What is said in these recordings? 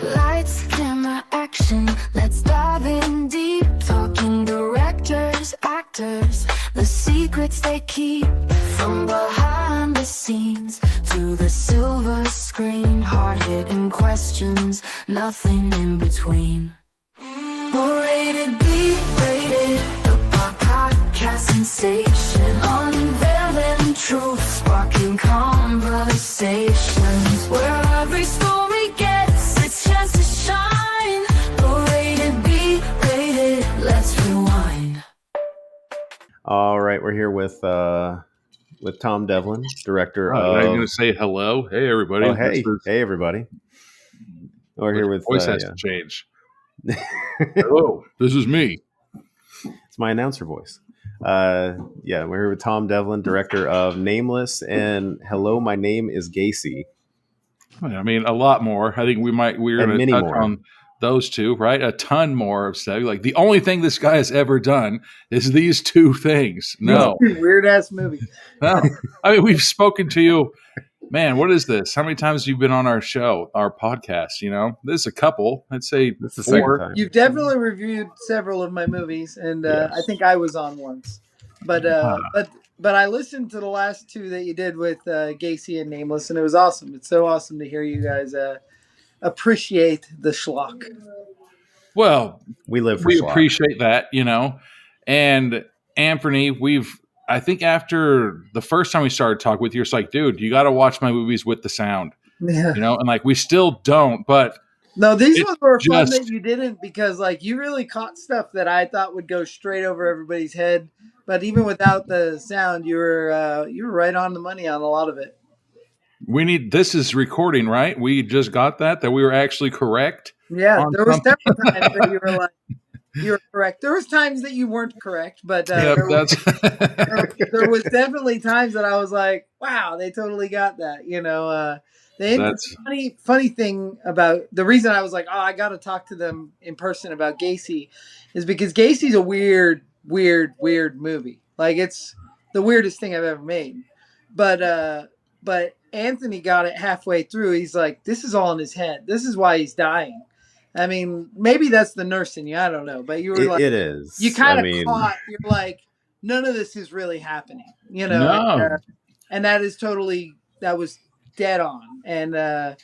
Lights, camera, action. Let's dive in deep. Talking directors, actors, the secrets they keep. From behind the scenes to the silver screen. Hard-hitting questions, nothing in between. We're rated B, rated the podcast sensation. Unveiling truth, sparking conversations. Where every story gets its chance to shine. We're rated B, rated, let's rewind. All right, we're here with Tom Devlin, director of... I'm going to say hello. Hey, everybody. Oh, hey. Hey, everybody. We're here with... voice has to change. Hello, this is me. It's my announcer voice. We're here with Tom Devlin, director of Nameless, and Hello, My Name is Gacy. I mean, a lot more. I think we're going to touch on those two, right? A ton more of stuff. Like, the only thing this guy has ever done is these two things. No. Weird ass movie. No. I mean, we've spoken to you. Man, what is this? How many times have you been on our show, our podcast? You know, this is a couple. I'd say This is the 4. second time. You've definitely reviewed several of my movies, and Yes. I think I was on once. But I listened to the last two that you did with Gacy and Nameless, and it was awesome. It's so awesome to hear you guys appreciate the schlock. Well, We live for we schlock. appreciate that, you know. And Anthony, I think after the first time we started talking with you, it's like, dude, you got to watch my movies with the sound, Yeah. you know. And like, we still don't, but No, these It's ones were fun just- that you didn't, because like you really caught stuff that I thought would go straight over everybody's head. But even without the sound, you were right on the money on a lot of it. this is recording, right? We just got that we were actually correct. Yeah, On there was something. several times that you were like, you were correct. There was times that you weren't correct, but Yep, there was definitely times that I was like, wow, they totally got that. You know, That's- funny thing about the reason I was like, oh, I got to talk to them in person about Gacy is because Gacy's a weird movie. Like, it's the weirdest thing I've ever made. But Anthony got it halfway through. He's like, this is all in his head. This is why he's dying. I mean, maybe that's the nurse in you. I don't know. But you were like, It is. you kind I of mean, caught, you're like, none of this is really happening, you know? No. And that was dead on. And the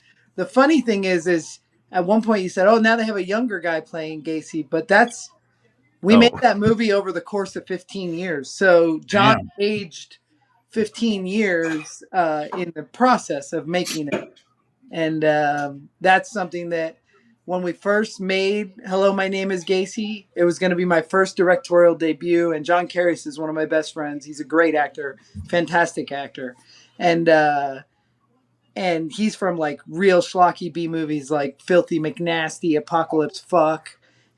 funny thing is at one point you said, oh, now they have a younger guy playing Gacy, but we made that movie over the course of 15 years. So John aged 15 years in the process of making it. And that's something that when we first made Hello, My Name is Gacy, it was going to be my first directorial debut. And John Karras is one of my best friends. He's a great actor, fantastic actor. And he's from like real schlocky B movies like Filthy McNasty, Apocalypse Fuck,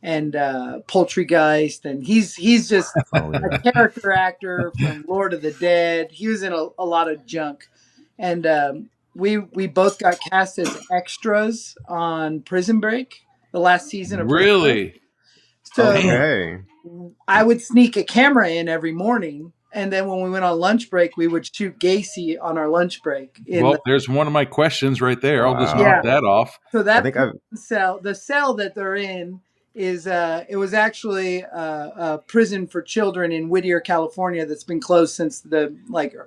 and Poultrygeist. And he's just a character actor from Lord of the Dead. He was in a lot of junk. And we both got cast as extras on Prison Break, the last season of Prison Break. Really? So okay. I would sneak a camera in every morning, and then when we went on lunch break, we would shoot Gacy on our lunch break. There's one of my questions right there. I'll just Wow. knock that off. So that I think the cell that they're in is it was actually a prison for children in Whittier, California, that's been closed since the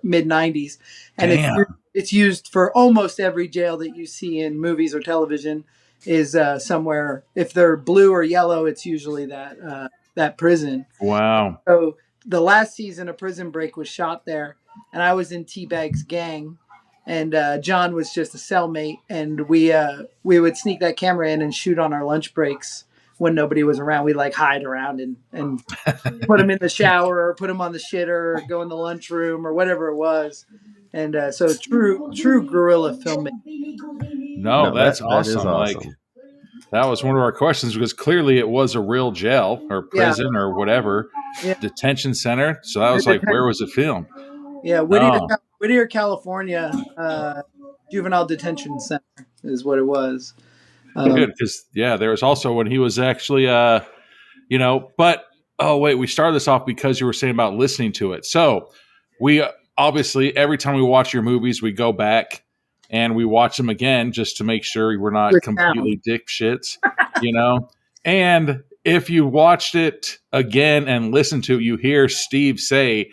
mid '90s, and it's used for almost every jail that you see in movies or television. Is somewhere, if they're blue or yellow, it's usually that prison. Wow. So the last season of Prison Break was shot there, and I was in T-Bag's gang, and John was just a cellmate, and we would sneak that camera in and shoot on our lunch breaks when nobody was around. We'd hide around and put him in the shower or put him on the shitter or go in the lunchroom or whatever it was. And so true guerrilla filmmaking. No, that's that awesome. is awesome. That was one of our questions because clearly it was a real jail or prison or whatever, detention center. So that was where was it filmed? Yeah, Whittier, California, juvenile detention center is what it was. Good, because there was also when he was actually, but we started this off because you were saying about listening to it. So we obviously every time we watch your movies, we go back and we watch them again just to make sure we're not completely dipshits, And if you watched it again and listened to it, you hear Steve say,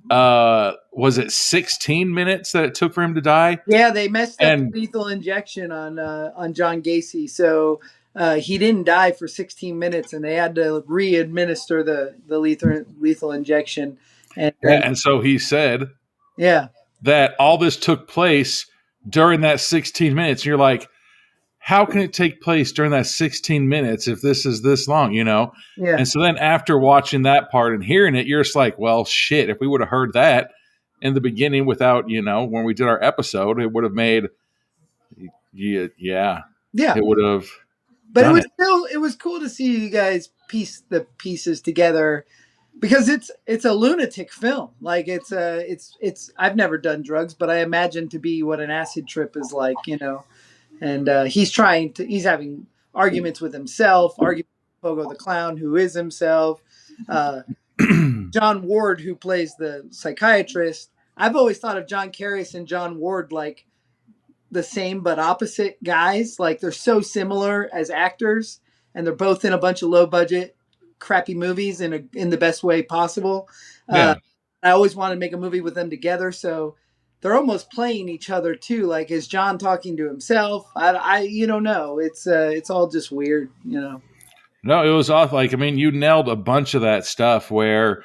was it 16 minutes that it took for him to die? Yeah, they messed up the lethal injection on John Gacy, so he didn't die for 16 minutes, and they had to re-administer the lethal injection. And so he said, that all this took place during that 16 minutes. You're like, how can it take place during that 16 minutes if this is this long, Yeah. And so then after watching that part and hearing it, you're just like, well, shit, if we would have heard that in the beginning without, when we did our episode, it would have made, it would have. But it was cool to see you guys piece the pieces together, because it's a lunatic film. Like it's I've never done drugs, but I imagine to be what an acid trip is like, And he's having arguments with himself, arguments with Pogo the Clown, who is himself. John Ward, who plays the psychiatrist. I've always thought of John Karius and John Ward like the same but opposite guys. Like they're so similar as actors, and they're both in a bunch of low budget, crappy movies in the best way possible. I always wanted to make a movie with them together, so they're almost playing each other too. Like, is John talking to himself? You don't know. It's all just weird, No, it was off. Like, I mean, you nailed a bunch of that stuff where,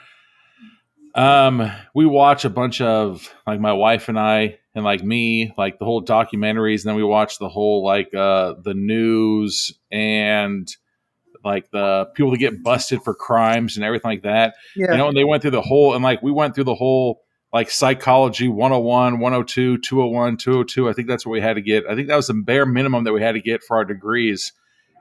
we watch a bunch of, like, my wife and I and like me, like the whole documentaries. And then we watch the whole, like, the news and like the people that get busted for crimes and everything like that. Yeah. And they went through the whole, and like, we went through the whole, like psychology 101, 102, 201, 202. I think that's what we had to get. I think that was the bare minimum that we had to get for our degrees.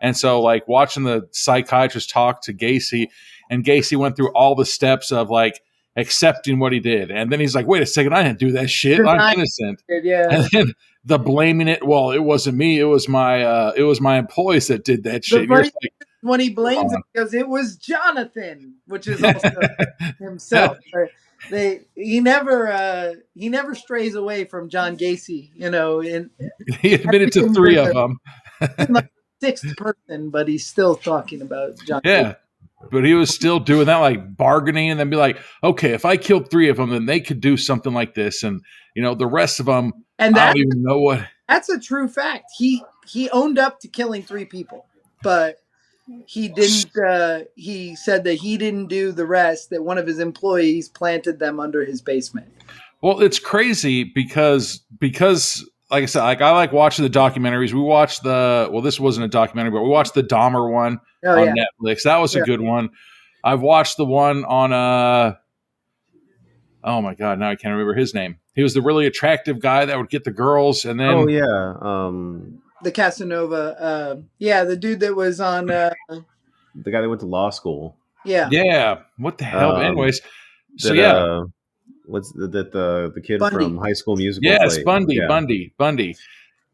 And so like watching the psychiatrist talk to Gacy, and Gacy went through all the steps of like accepting what he did. And then he's like, wait a second, I didn't do that shit. I'm innocent. Yeah. And then the blaming it. Well, it wasn't me. It was my employees that did that shit. When he blames it, because it was Jonathan, which is also himself. He never strays away from John Gacy, And he admitted to 3 of them. Like 6th person, but he's still talking about John. Yeah, but he was still doing that, like bargaining, and then be like, okay, if I killed 3 of them, then they could do something like this, and the rest of them, and I don't even know what. That's a true fact. He owned up to killing 3 people, but he didn't. He said that he didn't do the rest. That one of his employees planted them under his basement. Well, it's crazy because like I said, like I like watching the documentaries. We watched this wasn't a documentary, but we watched the Dahmer one on Netflix. That was a good one. I've watched the one on oh my God, now I can't remember his name. He was the really attractive guy that would get the girls, and then the Casanova, the dude that was on the guy that went to law school. Yeah. What the hell? Anyways, what's the kid Bundy. from High School Musical? Yes, Bundy.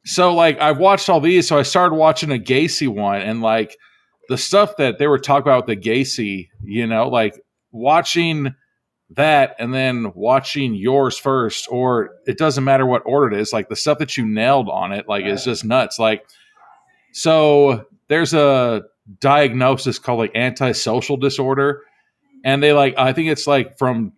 So like I've watched all these, so I started watching a Gacy one, and like the stuff that they were talking about with the Gacy, like watching that and then watching yours first, or it doesn't matter what order it is, like the stuff that you nailed on it, like it's just nuts. Like, so there's a diagnosis called like antisocial disorder, and they I think it's like from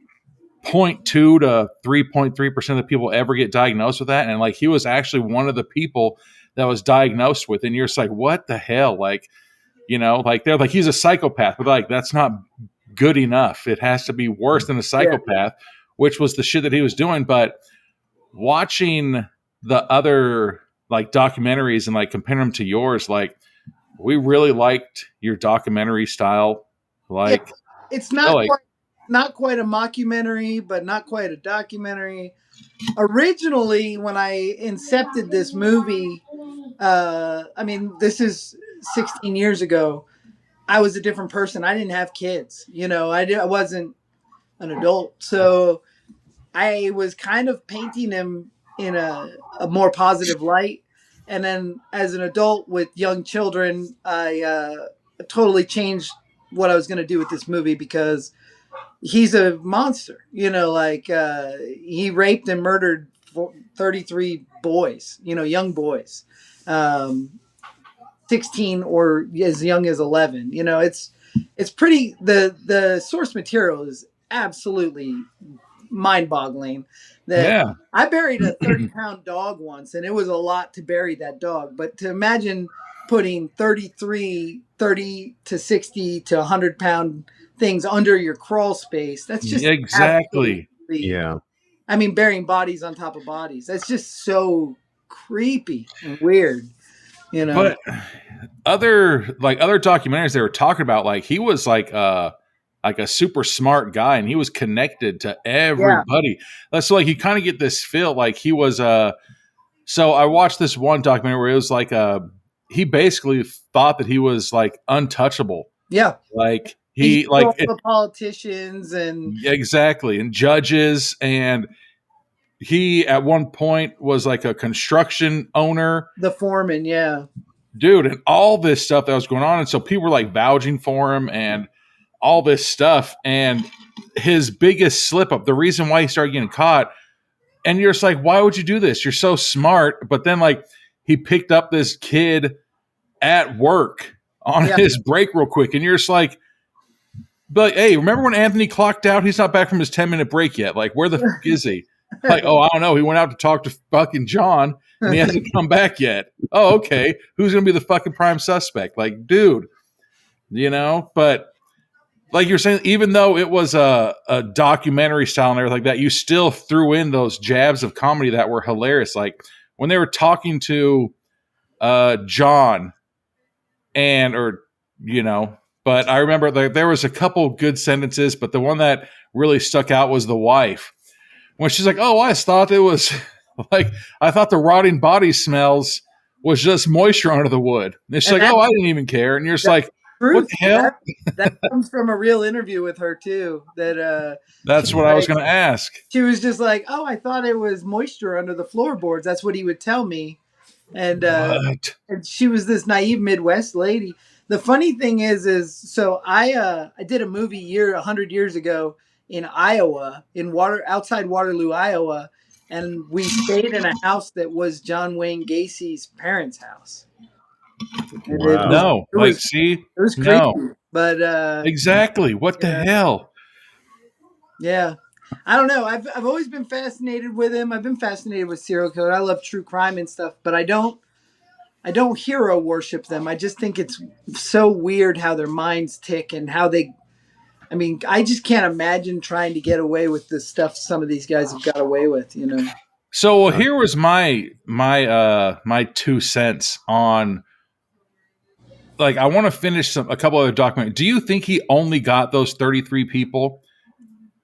0.2 to 3.3% of the people ever get diagnosed with that, and like he was actually one of the people that was diagnosed with, and you're just like, what the hell? Like, like they're like, he's a psychopath, but like that's not good enough. It has to be worse than a psychopath, which was the shit that he was doing. But watching the other like documentaries and like comparing them to yours, like we really liked your documentary style. Like it's not quite a mockumentary, but not quite a documentary. Originally, when I incepted this movie, this is 16 years ago, I was a different person. I didn't have kids. I wasn't an adult. So I was kind of painting him in a more positive light. And then as an adult with young children, I totally changed what I was going to do with this movie, because he's a monster. He raped and murdered 33 boys, young boys, 16 or as young as 11. It's pretty. The source material is absolutely mind-boggling. That Yeah. I buried a 30-pound dog once, and it was a lot to bury that dog. But to imagine putting 30 to 60 to 100-pound things under your crawl space, that's just Exactly. absolutely. Yeah. I mean, burying bodies on top of bodies. That's just so creepy and weird. But other documentaries they were talking about, like he was like a super smart guy, and he was connected to everybody. So like you kind of get this feel like he was so I watched this one documentary where it was like he basically thought that he was like untouchable. Yeah. Like He he like all the politicians and exactly, and judges, and he at one point was like a construction owner, the foreman. Yeah. dude, and all this stuff that was going on. And so people were like vouching for him and all this stuff. And his biggest slip up, the reason why he started getting caught, and you're just like, why would you do this? You're so smart. But then like he picked up this kid at work on his break real quick. And you're just like, but hey, remember when Anthony clocked out? He's not back from his 10-minute break yet. Like, where the fuck is he? Like, oh, I don't know. He went out to talk to fucking John, and he hasn't come back yet. Oh, okay. Who's going to be the fucking prime suspect? Like, dude, but like you're saying, even though it was a documentary style and everything like that, you still threw in those jabs of comedy that were hilarious. Like when they were talking to John but I remember there was a couple good sentences, but the one that really stuck out was the wife. When she's like, oh, I thought it was like, I thought the rotting body smells was just moisture under the wood. And she's like, oh, I didn't even care. And you're just like, what the hell? That comes from a real interview with her too. That's what I was going to ask. She was just like, oh, I thought it was moisture under the floorboards. That's what he would tell me. And she was this naive Midwest lady. The funny thing is so I did a movie 100 years ago in Iowa, outside Waterloo, Iowa, and we stayed in a house that was John Wayne Gacy's parents' house. And Wow. it was creepy, no. but exactly, what the hell? Yeah, I don't know. I've always been fascinated with him. I've been fascinated with serial killer. I love true crime and stuff, but I don't hero worship them. I just think it's so weird how their minds tick and how they. I mean, I just can't imagine trying to get away with the stuff some of these guys have got away with. So here was my 2 cents on. Like, I want to finish a couple other documentaries. Do you think he only got those 33 people?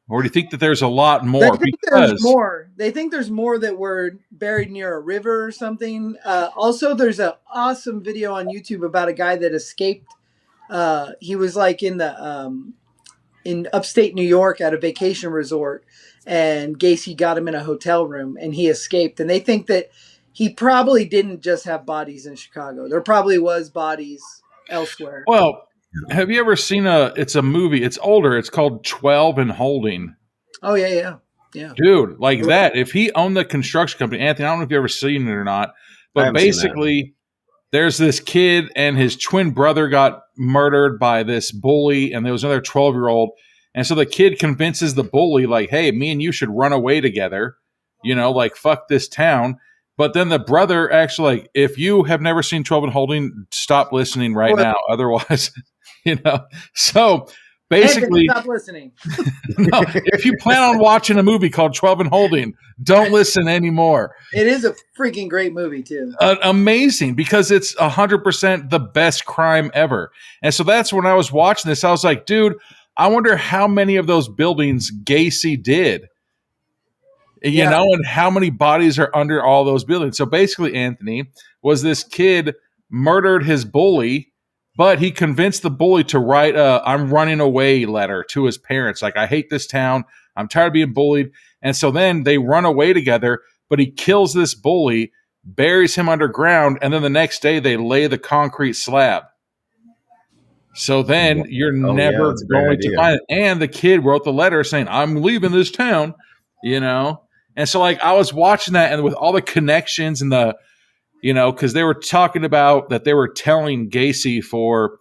Or do you think that there's a lot more? There's more. They think there's more that were buried near a river or something. Also, there's an awesome video on YouTube about a guy that escaped. He was like in upstate New York at a vacation resort, and Gacy got him in a hotel room, and he escaped. And they think that he probably didn't just have bodies in Chicago. There probably was bodies elsewhere. Well, have you ever seen it's a movie, it's older, it's called 12 and Holding. Oh, yeah. Dude, like that, if he owned the construction company, Anthony, I don't know if you've ever seen it or not, but basically there's this kid and his twin brother got murdered by this bully, and there was another 12-year-old. And so the kid convinces the bully, like, hey, me and you should run away together, like fuck this town. But then the brother actually, like, if you have never seen 12 and Holding, stop listening right now. Otherwise, So basically, Anthony, stop listening. No, if you plan on watching a movie called 12 and Holding, don't listen anymore. It is a freaking great movie, too. Amazing, because it's 100% the best crime ever. And so that's when I was watching this, I was like, dude, I wonder how many of those buildings Gacy did. And how many bodies are under all those buildings. So basically, Anthony, was this kid murdered his bully, but he convinced the bully to write a "I'm running away" letter to his parents. Like, I hate this town. I'm tired of being bullied. And so then they run away together, but he kills this bully, buries him underground, and then the next day they lay the concrete slab. So then you're never going to find it. And the kid wrote the letter saying, I'm leaving this town, And so like I was watching that, and with all the connections and the, because they were talking about that they were telling Gacy for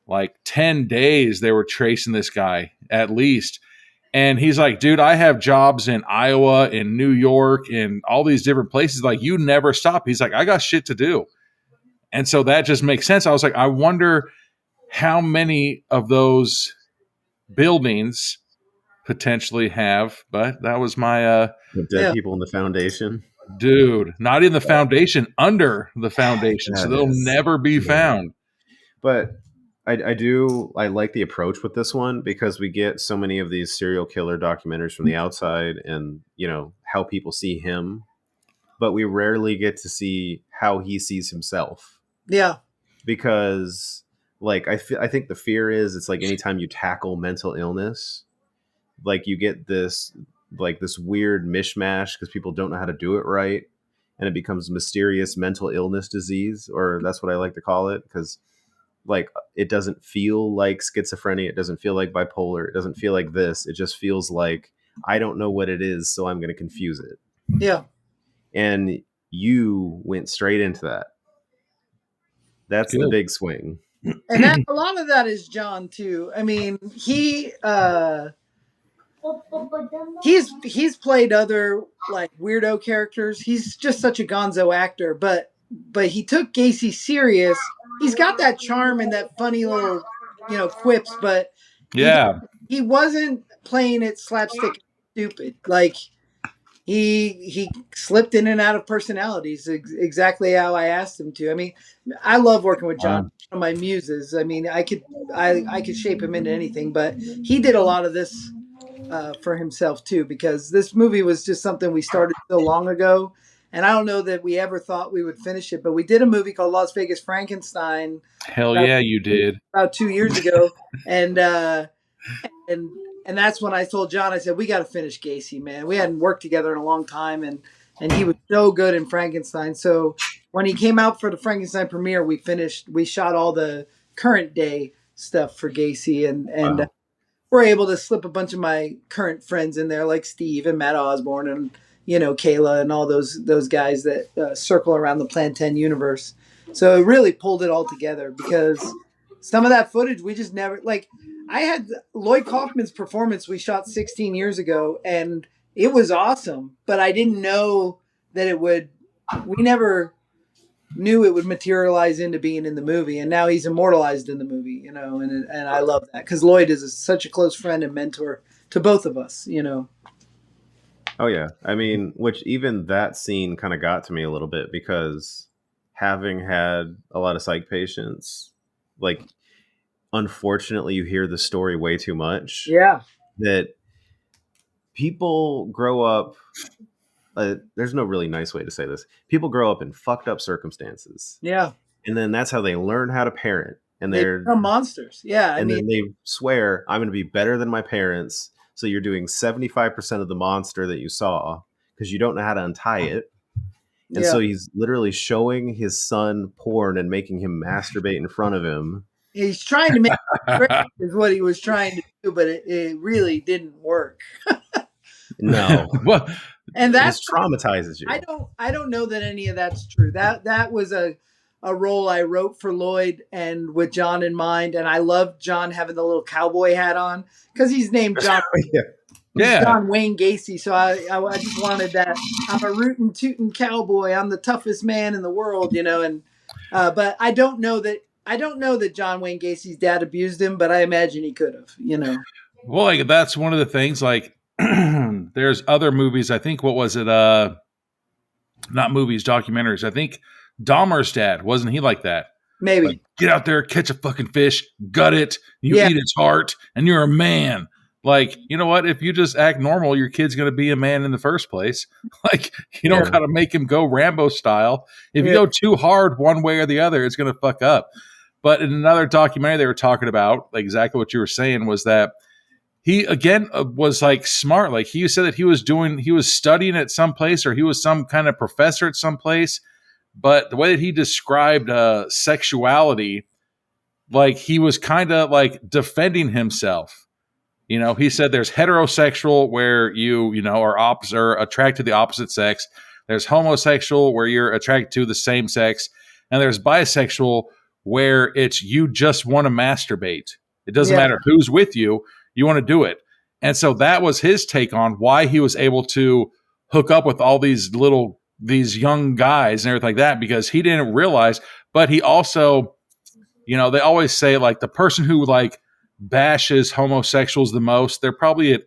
like 10 days they were tracing this guy at least. And he's like, dude, I have jobs in Iowa, in New York, in all these different places. Like, you never stop. He's like, I got shit to do. And so that just makes sense. I was like, I wonder how many of those buildings potentially have, but that was my With dead people in the foundation. dude, not in the foundation, under the foundation. So That they'll is- never be found. But I like the approach with this one because we get so many of these serial killer documentaries from the outside and, how people see him, but we rarely get to see how he sees himself. Yeah. Because like, I think the fear is it's like anytime you tackle mental illness, like you get this weird mishmash because people don't know how to do it right. And it becomes mysterious mental illness disease, or that's what I like to call it. Because like it doesn't feel like schizophrenia, it doesn't feel like bipolar, it doesn't feel like this, it just feels like I don't know what it is, so I'm going to confuse it. Yeah. And you went straight into that. That's the Good. big swing. And that, a lot of that is John too. I mean, he's played other like weirdo characters. He's just such a gonzo actor, but he took Gacy serious. He's got that charm and that funny little, quips, but Yeah. he wasn't playing it slapstick stupid. Like he slipped in and out of personalities exactly how I asked him to. I mean, I love working with John. One of my muses. I mean, I could shape him into anything, but he did a lot of this for himself too, because this movie was just something we started so long ago. And I don't know that we ever thought we would finish it, but we did a movie called Las Vegas Frankenstein. Hell yeah, you did. About 2 years ago. And that's when I told John, I said, we got to finish Gacy, man. We hadn't worked together in a long time. And he was so good in Frankenstein. So when he came out for the Frankenstein premiere, we shot all the current day stuff for Gacy. And Wow. we're able to slip a bunch of my current friends in there, like Steve and Matt Osborne and, Kayla and all those guys that circle around the Plan 10 universe. So it really pulled it all together because some of that footage we just never, like, I had Lloyd Kaufman's performance we shot 16 years ago, and it was awesome, but I didn't know that we never knew it would materialize into being in the movie, and now he's immortalized in the movie, and I love that because Lloyd is such a close friend and mentor to both of us, Oh yeah. I mean, which even that scene kind of got to me a little bit because having had a lot of psych patients, like unfortunately you hear the story way too much. Yeah. That people grow up, there's no really nice way to say this. People grow up in fucked up circumstances. Yeah. And then that's how they learn how to parent. And They they're become monsters. Yeah. then they swear, I'm going to be better than my parents. So you're doing 75% of the monster that you saw because you don't know how to untie it. And so he's literally showing his son porn and making him masturbate in front of him. He's trying to make it great is what he was trying to do, but it really didn't work. No. Well, And This traumatizes you. I don't know that any of that's true. That was a role I wrote for Lloyd and with John in mind. And I loved John having the little cowboy hat on because he's named John. yeah. John Wayne Gacy. So I just wanted that. I'm a rootin' tootin' cowboy. I'm the toughest man in the world, and but I don't know that John Wayne Gacy's dad abused him, but I imagine he could have, Well, like that's one of the things. Like, there's other movies. I think what was it? Not movies, documentaries. I think Dahmer's dad, wasn't he like that? Maybe. Like, get out there, catch a fucking fish, gut it, you eat its heart, and you're a man. Like, you know what? If you just act normal, your kid's going to be a man in the first place. Like, you don't got to make him go Rambo style. If you go too hard one way or the other, it's going to fuck up. But in another documentary they were talking about, like exactly what you were saying, was that he, again, was like smart. Like he said that he was studying at some place or he was some kind of professor at some place. But the way that he described sexuality, like he was kind of like defending himself. You know, he said there's heterosexual where you know, are opposite or attracted to the opposite sex. There's homosexual where you're attracted to the same sex. And there's bisexual where it's you just want to masturbate. It doesn't matter who's with you. You want to do it. And so that was his take on why he was able to hook up with all these young guys and everything like that, because he didn't realize, but he also, you know, they always say like the person who like bashes homosexuals the most, they're probably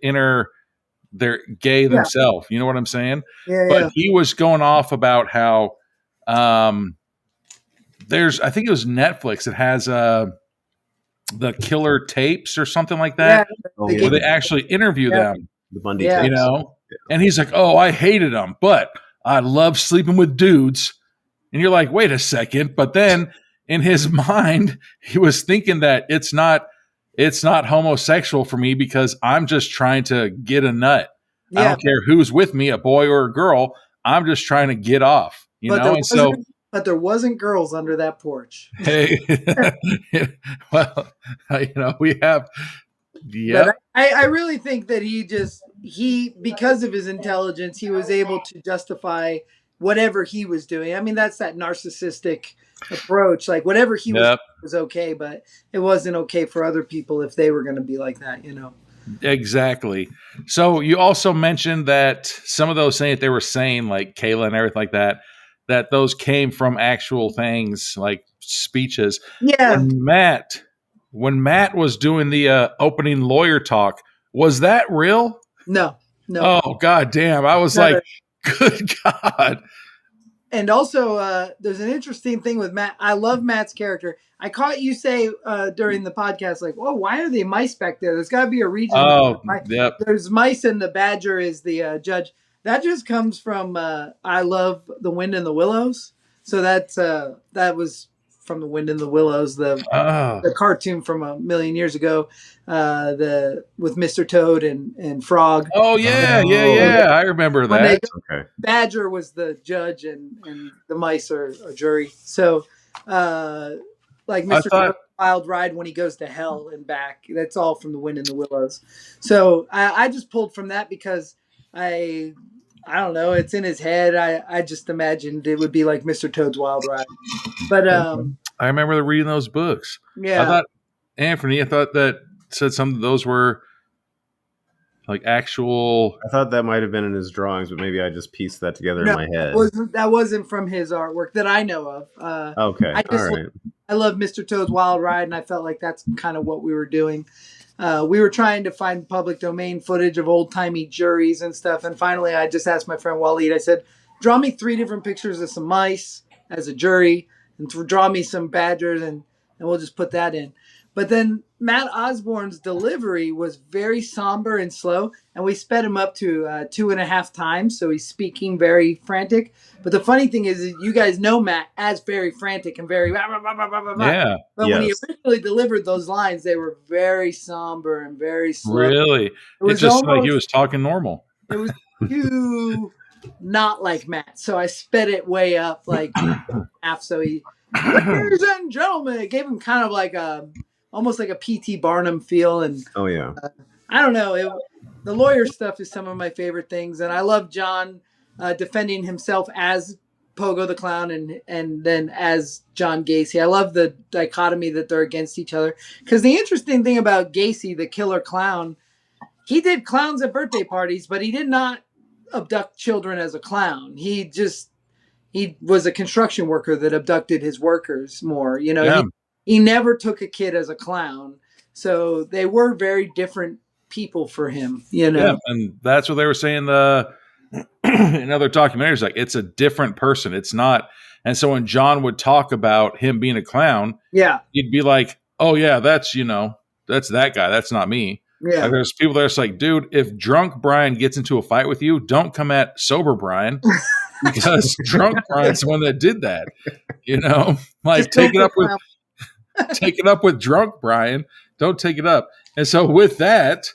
they're gay themselves. You know what I'm saying? But he was going off about how I think it was Netflix that has the killer tapes or something like that, where they actually interview them. The Bundy tapes. You know? And he's like, oh, I hated them, but I love sleeping with dudes. And you're like, wait a second. But then in his mind, he was thinking that it's not homosexual for me because I'm just trying to get a nut. I don't care who's with me, a boy or a girl. I'm just trying to get off, you know? And so, but there wasn't girls under that porch. Hey, well, you know, we have, But I really think that he because of his intelligence, he was able to justify whatever he was doing. I mean, that's that narcissistic approach. Like whatever he was okay, but it wasn't okay for other people if they were going to be like that, you know? Exactly. So you also mentioned that some of those things that they were saying, like Kayla and everything like that, that those came from actual things like speeches. Yeah. When Matt was doing the opening lawyer talk, was that real? No. Oh, God damn. I was like, good God. And also, there's an interesting thing with Matt. I love Matt's character. I caught you say during the podcast, like, "Oh, why are they mice back there? There's got to be a reason." Oh, yep. There's mice, and the badger is the judge. That just comes from I love the Wind in the Willows. So that was from the Wind in the Willows, the cartoon from a million years ago, with Mr. Toad and Frog. Oh yeah, I remember that. Badger was the judge, and the mice are a jury. So, like Mr. Toad's Wild Ride when he goes to hell and back. That's all from the Wind in the Willows. So I just pulled from that because I don't know. It's in his head. I just imagined it would be like Mr. Toad's Wild Ride. But I remember reading those books. Yeah. I thought that said some of those were like actual. I thought that might have been in his drawings, but maybe I just pieced that together in my head. That wasn't from his artwork that I know of. Okay. I love Mr. Toad's Wild Ride, and I felt like that's kind of what we were doing. We were trying to find public domain footage of old-timey juries and stuff. And finally, I just asked my friend Waleed, I said, draw me 3 different pictures of some mice as a jury and draw me some badgers, and we'll just put that in. But then Matt Osborne's delivery was very somber and slow, and we sped him up to 2.5 times, so he's speaking very frantic. But the funny thing is you guys know Matt as very frantic and very yeah. But when he originally delivered those lines, they were very somber and very slow. Really? It was just almost, like he was talking normal. It was too not like Matt, so I sped it way up like half. So he, ladies and gentlemen, it gave him kind of like almost like a P.T. Barnum feel. And I don't know. The lawyer stuff is some of my favorite things, and I love John defending himself as Pogo the Clown and then as John Gacy. I love the dichotomy that they're against each other. Because the interesting thing about Gacy, the killer clown, he did clowns at birthday parties, but he did not abduct children as a clown. He was a construction worker that abducted his workers more. You know, he never took a kid as a clown. So they were very different people for him, you know. Yeah, and that's what they were saying in other documentaries, like it's a different person. It's not. And so when John would talk about him being a clown, he'd be like, oh yeah, that's that guy. That's not me. Yeah. Like, there's people that's like, dude, if drunk Brian gets into a fight with you, don't come at sober Brian because drunk Brian's the one that did that. You know, like take it up with drunk Brian. Don't take it up. And so with that,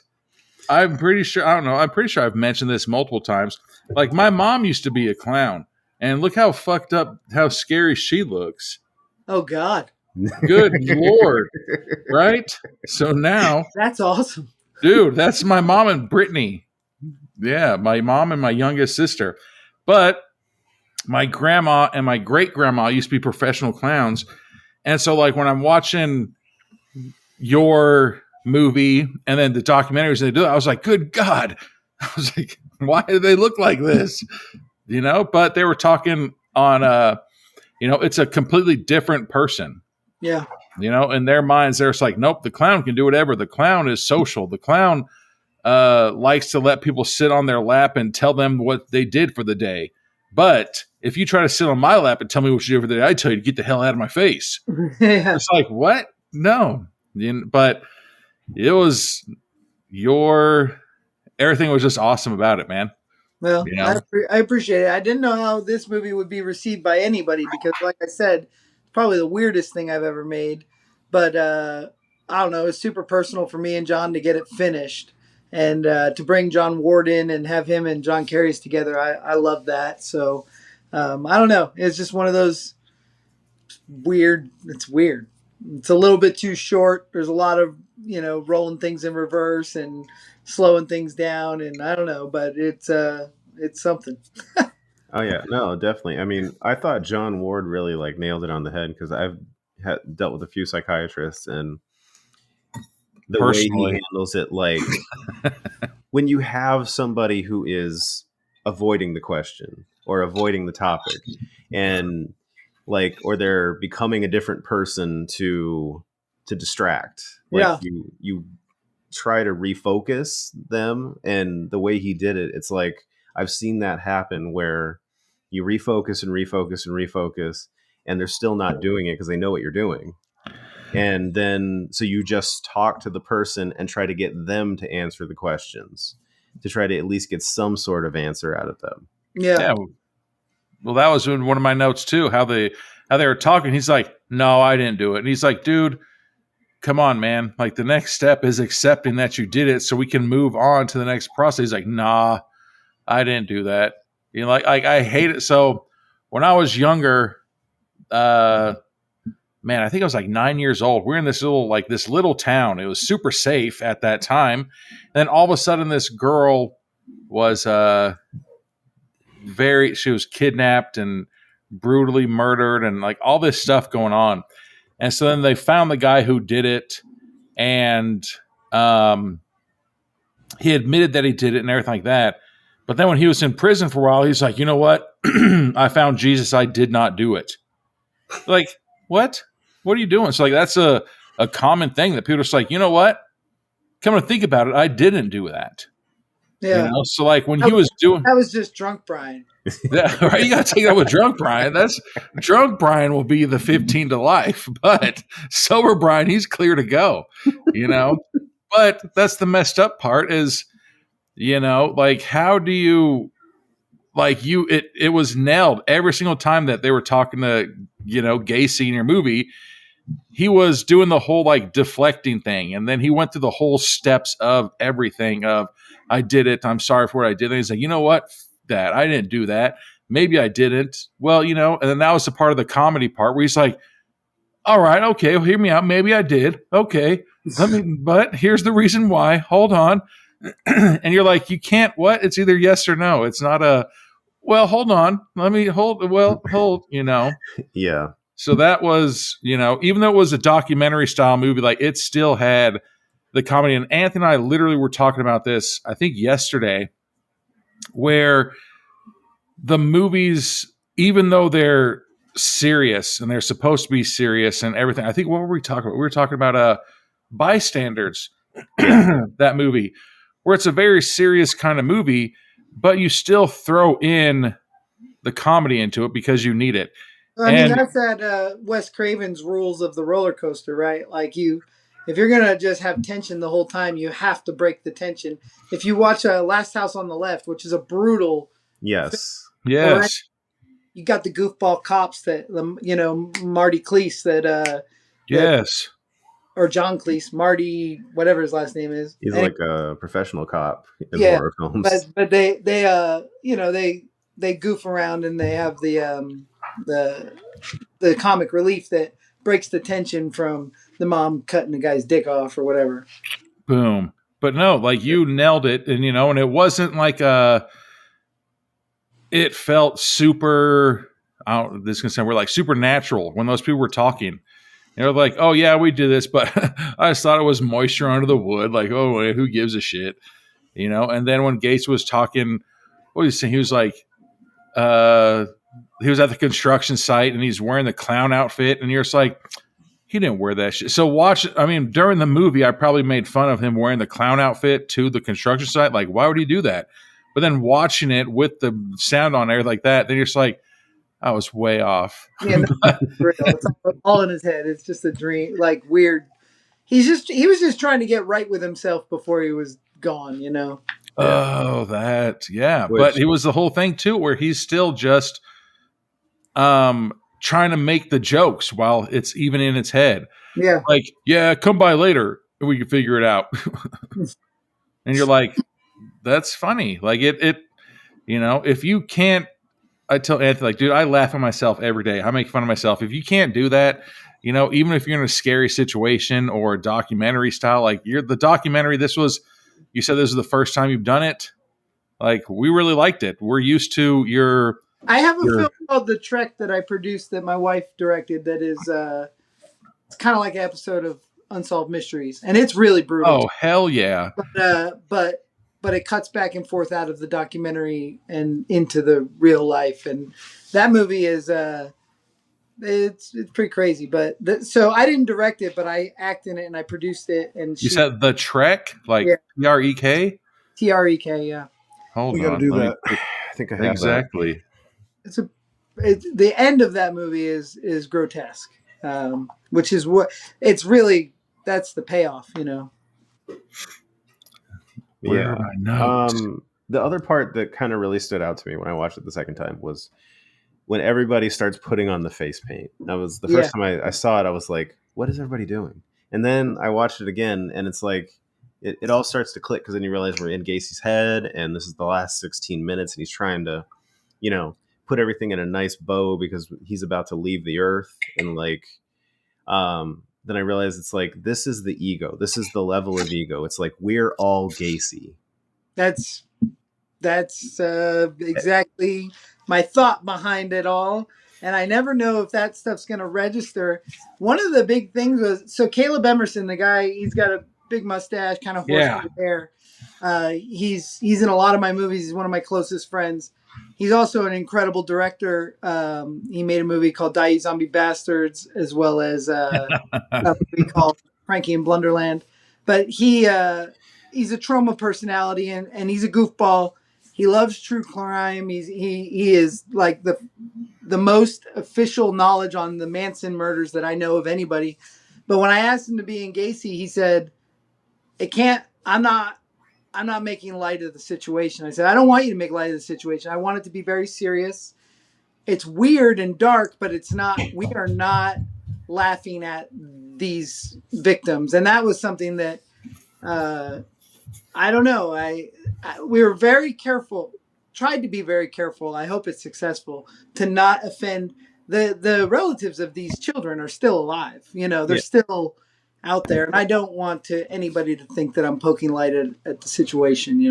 I'm pretty sure I've mentioned this multiple times. Like my mom used to be a clown, and look how fucked up, how scary she looks. Oh God. Good Lord. Right? So now that's awesome. Dude, that's my mom and Brittany. Yeah, my mom and my youngest sister. But my grandma and my great grandma used to be professional clowns. And so, like, when I'm watching your movie and then the documentaries they do, I was like, good God. I was like, why do they look like this? You know, but they were talking on, it's a completely different person. Yeah. You know, in their minds, they're just like, nope, the clown can do whatever. The clown is social. The clown likes to let people sit on their lap and tell them what they did for the day. But if you try to sit on my lap and tell me what you did for the day, I tell you to get the hell out of my face. Yeah. It's like, what? No. But it was everything was just awesome about it, man. Well, You know? I appreciate it. I didn't know how this movie would be received by anybody because, like I said, it's probably the weirdest thing I've ever made. But I don't know. It's super personal for me and John to get it finished and to bring John Ward in and have him and John Carries together. I love that. So I don't know. It's just one of those weird. It's weird. It's a little bit too short. There's a lot of rolling things in reverse and slowing things down, and I don't know, but it's something. Oh yeah, no, definitely. I mean, I thought John Ward really like nailed it on the head because I've dealt with a few psychiatrists, and the way he Personally. handles it, like when you have somebody who is avoiding the question or avoiding the topic, and like, or they're becoming a different person to distract, like Yeah. you try to refocus them, and the way he did it, it's like I've seen that happen where you refocus and refocus and refocus, and they're still not doing it because they know what you're doing. And then so you just talk to the person and try to get them to answer the questions to try to at least get some sort of answer out of them. Yeah. Yeah. Well, that was in one of my notes too, how they were talking. He's like, no, I didn't do it. And he's like, dude, come on, man. Like, the next step is accepting that you did it so we can move on to the next process. He's like, nah, I didn't do that. You know, like I hate it. So when I was younger, man, I think I was like 9 years old. We're in this little town. It was super safe at that time. And then all of a sudden this girl was she was kidnapped and brutally murdered and like all this stuff going on. And so then they found the guy who did it, and he admitted that he did it and everything like that. But then when he was in prison for a while, he's like, you know what? I found Jesus. I did not do it. Like, what? What are you doing? So like, that's a common thing that people are just like, you know what? Come to think about it, I didn't do that. Yeah. You know? So like when he was doing That was just drunk Brian. that, right? You got to take that with drunk Brian. That's drunk Brian will be the 15 to life, but sober Brian, he's clear to go, you know? But that's the messed up part is, you know, like, how do you, like, it was nailed every single time that they were talking to, you know, Gacy in your movie. He was doing the whole like deflecting thing. And then he went through the whole steps of everything of, I did it. I'm sorry for what I did. And he's like, you know what? That I didn't do that. Maybe I didn't. Well, you know, and then that was the part of the comedy part where he's like, all right, okay, well, hear me out. Maybe I did. Okay. But here's the reason why. Hold on. And you're like, you can't, what? It's either yes or no. It's not a, well, hold on. Let me hold, you know. Yeah. So that was, you know, even though it was a documentary style movie, like it still had the comedy. And Anthony and I literally were talking about this, I think yesterday, where the movies, even though they're serious and they're supposed to be serious and everything, I think, what were we talking about? We were talking about Bystanders, that movie, where it's a very serious kind of movie, but you still throw in the comedy into it because you need it. I mean, And- that's that Wes Craven's rules of the roller coaster, right? Like if you're gonna just have tension the whole time, you have to break the tension. If you watch Last House on the Left, which is a brutal, Yes. Yes. you got the goofball cops that Marty Cleese that Yes. or John Cleese, Marty, whatever his last name is. He's And- like a professional cop in Yeah, horror films. but they goof around and they have the comic relief that breaks the tension from the mom cutting the guy's dick off or whatever. Boom. But no, like you nailed it, and and it wasn't like it felt super. This is gonna sound we're like supernatural when those people were talking. They're like, "Oh yeah, we did this," but I just thought it was moisture under the wood. Like, oh, who gives a shit, And then when Gates was talking, what was he saying? He was like, he was at the construction site and he's wearing the clown outfit, and you're just like, he didn't wear that shit. So during the movie, I probably made fun of him wearing the clown outfit to the construction site. Like, why would he do that? But then watching it with the sound on there like that, then you're just like, I was way off. Yeah, no, it's real. It's all in his head. It's just a dream, like weird. He was just trying to get right with himself before he was gone. Oh, that, yeah. Which- but it was the whole thing too, where he's still just trying to make the jokes while it's even in its head. Yeah. Like, yeah, come by later and we can figure it out. And you're like, that's funny. Like it, if you can't, I tell Anthony, like, dude, I laugh at myself every day. I make fun of myself. If you can't do that, even if you're in a scary situation or a documentary style, like the documentary, you said this was the first time you've done it. Like, we really liked it. We're used to I have a film called The Trek that I produced that my wife directed that is it's kind of like an episode of Unsolved Mysteries, and it's really brutal. Oh, hell yeah. But it cuts back and forth out of the documentary and into the real life, and that movie is it's pretty crazy. But so I didn't direct it, but I act in it and I produced it. And You said The Trek, like Trek? Trek, yeah. Hold We got to on. do let that. me- I think I have Exactly. The end of that movie is grotesque, which is what it's really. That's the payoff, that. Where Yeah. are my notes? The other part that kind of really stood out to me when I watched it the second time was when everybody starts putting on the face paint. That was the first time I saw it. I was like, what is everybody doing? And then I watched it again, and it's like, it all starts to click, because then you realize we're in Gacy's head, and this is the last 16 minutes, and he's trying to, put everything in a nice bow because he's about to leave the earth. And like, then I realized it's like, this is the ego. This is the level of ego. It's like, we're all Gacy. That's exactly my thought behind it all. And I never know if that stuff's going to register. One of the big things was, so Caleb Emerson, the guy, he's got a big mustache, kind of horse hair. He's in a lot of my movies. He's one of my closest friends. He's also an incredible director. He made a movie called Die You Zombie Bastards, as well as a movie called Frankie and Blunderland. But he's a trauma personality, and he's a goofball. He loves true crime. He is like the most official knowledge on the Manson murders that I know of anybody. But when I asked him to be in Gacy, he said, I'm not making light of the situation. I said, I don't want you to make light of the situation. I want it to be very serious. It's weird and dark, but we are not laughing at these victims. And that was something that, I don't know. We were very careful, tried to be very careful. I hope it's successful to not offend the relatives of these children are still alive. They're still out there. And I don't want anybody to think that I'm poking light at the situation,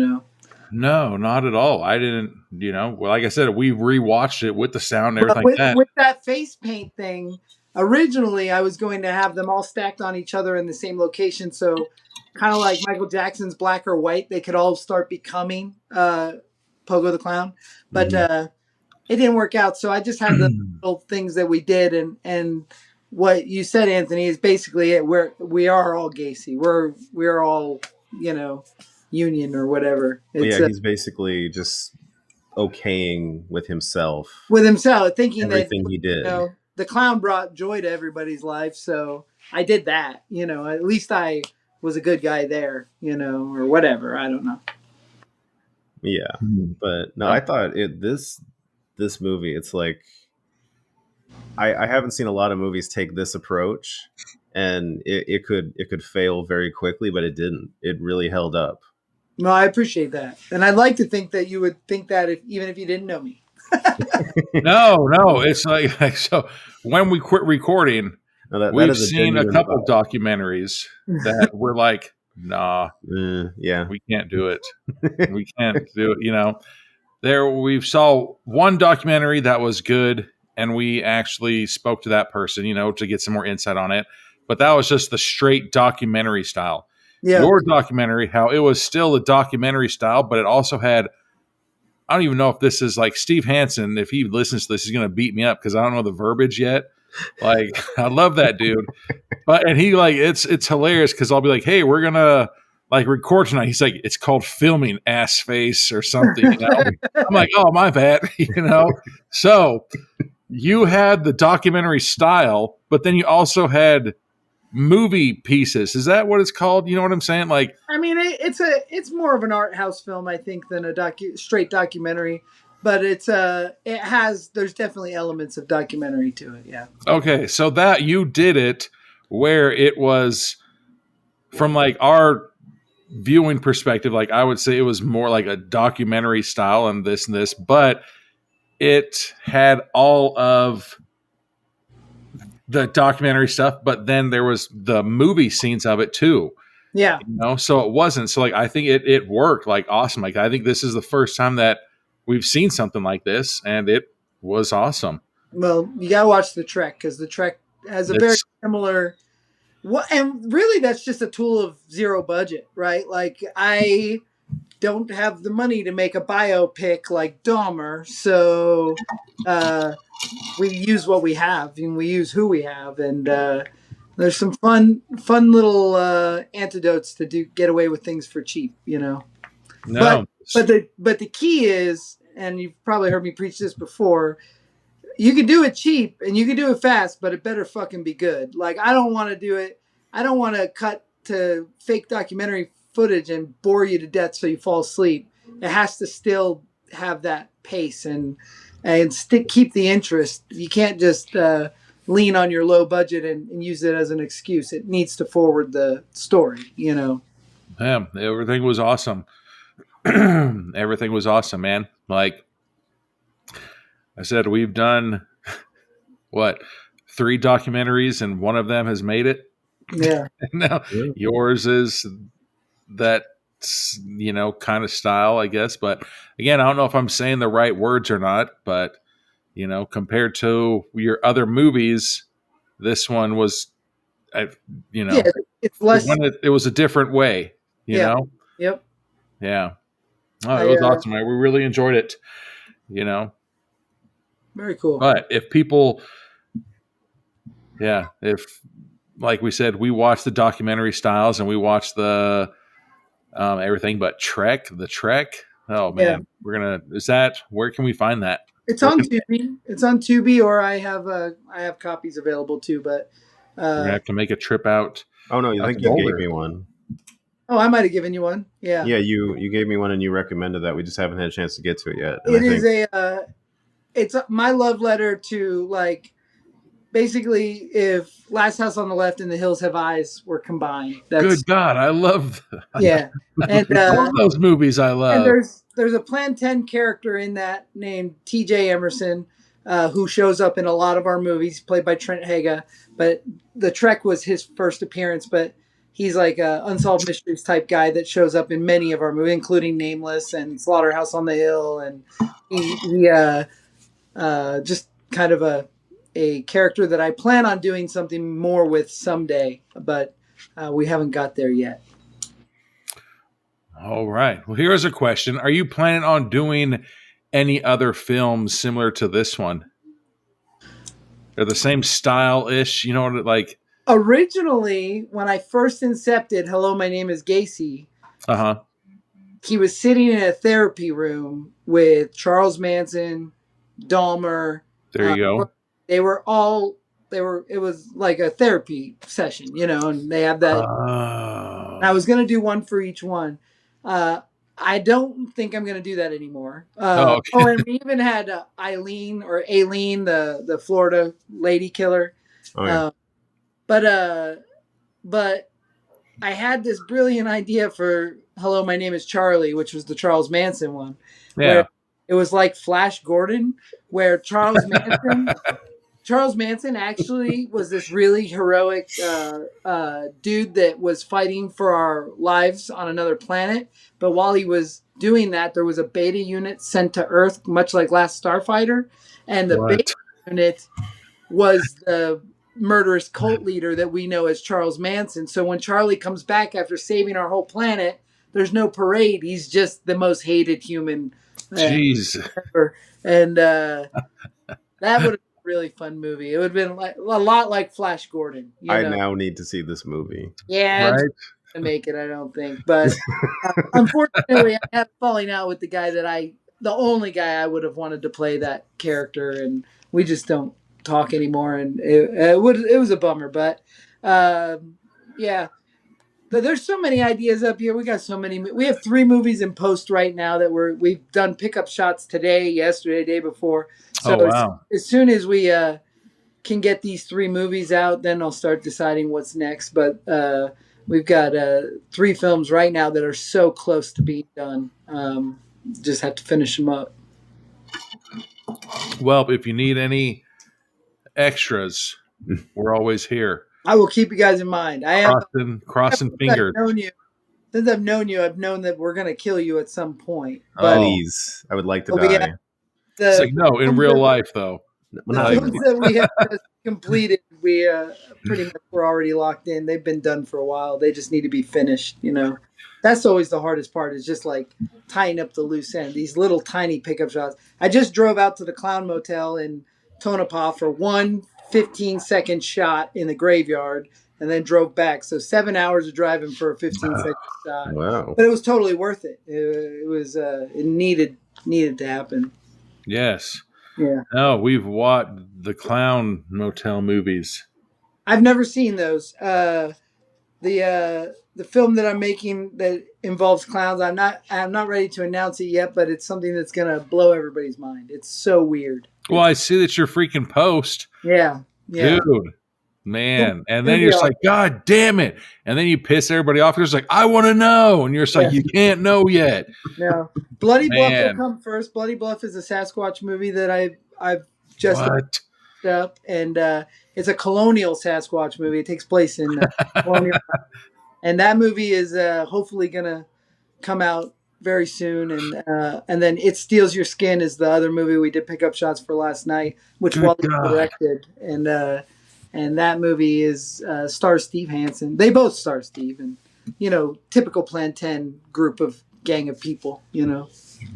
No, not at all. I didn't, well, like I said, we rewatched it with the sound and everything like that. With that face paint thing, originally I was going to have them all stacked on each other in the same location. So kind of like Michael Jackson's Black or White, they could all start becoming Pogo the Clown. But it didn't work out. So I just had the little things that we did. And what you said, Anthony, is basically it. We are all Gacy. We're all, union or whatever. He's basically just okaying with himself, thinking everything that he did. The clown brought joy to everybody's life, so I did that. At least I was a good guy there, or whatever. I don't know. Yeah, but no, I thought this movie. It's like I haven't seen a lot of movies take this approach, and it could fail very quickly, but it didn't. It really held up. No, I appreciate that, and I'd like to think that you would think that even if you didn't know me. No, it's like so. When we quit recording, we've seen a couple documentaries that were like, nah, Yeah. we can't do it. We can't do it. There we saw one documentary that was good, and we actually spoke to that person, to get some more insight on it. But that was just the straight documentary style. Yeah. Your documentary, how it was still a documentary style, but it also had, I don't even know if this is like Steve Hansen, if he listens to this, he's going to beat me up because I don't know the verbiage yet. Like, I love that dude. And he it's hilarious because I'll be like, hey, we're going to record tonight. He's like, it's called filming, ass face or something. I'm like, oh, my bad. So you had the documentary style, but then you also had movie pieces. Is that what it's called? You know what I'm saying? Like, I mean, it's more of an art house film, I think, than a straight documentary. But there's definitely elements of documentary to it. Yeah. Okay, so that you did it where it was from our viewing perspective. Like, I would say it was more like a documentary style and this, but it had all of the documentary stuff, but then there was the movie scenes of it too. Yeah. So it wasn't. So I think it worked awesome. Like, I think this is the first time that we've seen something like this, and it was awesome. Well, you gotta watch the Trek because the Trek has a very similar. And really, that's just a tool of zero budget, right? Like, I don't have the money to make a biopic like Dahmer, so we use what we have, and we use who we have, and there's some fun little antidotes to get away with things for cheap, No, but the key is, and you've probably heard me preach this before, you can do it cheap and you can do it fast, but it better fucking be good. Like, I don't want to do it. I don't want to cut to fake documentary footage and bore you to death so you fall asleep. It has to still have that pace and keep the interest. You can't just lean on your low budget and use it as an excuse. It needs to forward the story, Yeah, everything was awesome. Everything was awesome, man. Like I said, we've done 3 documentaries, and one of them has made it. Yeah. Now yours is that kind of style, I guess. But again, I don't know if I'm saying the right words or not. But compared to your other movies, this one was, it's less. It was a different way. You know. Yep. Yeah. Oh, it was awesome. We really enjoyed it. Very cool. But if people, if like we said, we watch the documentary styles and we watch the everything, but the Trek. Oh man, where can we find that? It's on Tubi. It's on Tubi, or I have copies available too. But we're gonna have to make a trip out. Oh no, I think you gave me one. Oh, I might have given you one. Yeah. Yeah, you gave me one and you recommended that. We just haven't had a chance to get to it yet. And it's my love letter to, like, basically if Last House on the Left and The Hills Have Eyes were combined. Good God, I love Yeah. And all those movies I love. And there's a Plan 10 character in that named TJ Emerson, who shows up in a lot of our movies, played by Trent Haga. But the Trek was his first appearance, but he's like a Unsolved Mysteries type guy that shows up in many of our movies, including Nameless and Slaughterhouse on the Hill. And he just kind of a character that I plan on doing something more with someday, but we haven't got there yet. All right. Well, here's a question. Are you planning on doing any other films similar to this one? They're the same style-ish, like... Originally, when I first incepted Hello, My Name is Gacy, he was sitting in a therapy room with Charles Manson, Dahmer. There you go. It was like a therapy session, and they have that. I was going to do one for each one. I don't think I'm going to do that anymore. Okay. And we even had Aileen, the Florida lady killer. Oh, yeah. But I had this brilliant idea for Hello, My Name is Charlie, which was the Charles Manson one. Yeah. Where it was like Flash Gordon, where Charles Manson Charles Manson actually was this really heroic dude that was fighting for our lives on another planet. But while he was doing that, there was a beta unit sent to Earth, much like Last Starfighter. And the beta What? unit was the murderous cult leader that we know as Charles Manson. So when Charlie comes back after saving our whole planet, there's no parade. He's just the most hated human Jeez. ever. And that would have really fun movie. It would have been like a lot like Flash Gordon. You I know? now need to see this movie. Yeah, Right? it's not gonna make it, I don't think. But unfortunately, I had a falling out with the guy the only guy I would have wanted to play that character, and we just don't talk anymore. And it was a bummer, but yeah. But there's so many ideas up here. We got so many. We have 3 movies in post right now that we've done pickup shots today, yesterday, day before. So Oh, wow. as soon as we can get these 3 movies out, then I'll start deciding what's next. But we've got 3 films right now that are so close to being done. Just have to finish them up. Well, if you need any extras, we're always here. I will keep you guys in mind. I have Crossing fingers. Since I've known you, I've known that we're going to kill you at some point. Oh. Please, I would like to But we die. have It's like, no, in real life, though. Well, the not films even- that we have just completed, we pretty much were already locked in. They've been done for a while. They just need to be finished. That's always the hardest part, is just like tying up the loose end. These little tiny pickup shots. I just drove out to the Clown Motel in Tonopah for one 15-second shot in the graveyard, and then drove back. So 7 hours of driving for a 15-second shot. Wow. But it was totally worth it. It needed to happen. Yes. Yeah. No, we've watched the Clown Motel movies. I've never seen those. The film that I'm making that involves clowns, I'm not ready to announce it yet, but it's something that's gonna blow everybody's mind. It's so weird. Well, I see that you're freaking post. Yeah. Dude. Man. And then Maybe you're just I'll- like, God damn it. And then you piss everybody off. You're just like, I want to know. And you're just like, Yeah. you can't know yet. No. Bloody Bluff will Man. come first. Bloody Bluff is a Sasquatch movie that I've just What? up, and it's a colonial Sasquatch movie. It takes place in colonial, and that movie is hopefully gonna come out very soon. And then It Steals Your Skin is the other movie we did pick up shots for last night, which Good Wally God. directed, and that movie is stars Steve Hansen. They both star Steve, and typical Plan 10 group of gang of people.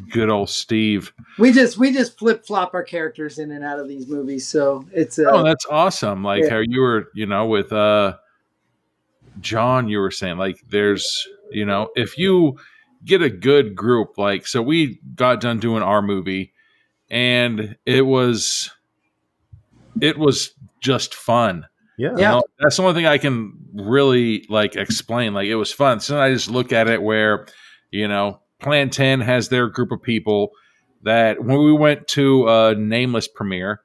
Good old Steve. We just flip flop our characters in and out of these movies, so it's Oh, that's awesome. Like Yeah. how you were, with John, you were saying, like, there's, if you get a good group, like, so we got done doing our movie and it was just fun. Yeah. Yeah. That's the only thing I can really explain. Like, it was fun. So I just look at it where, Plan 10 has their group of people that when we went to a Nameless premiere,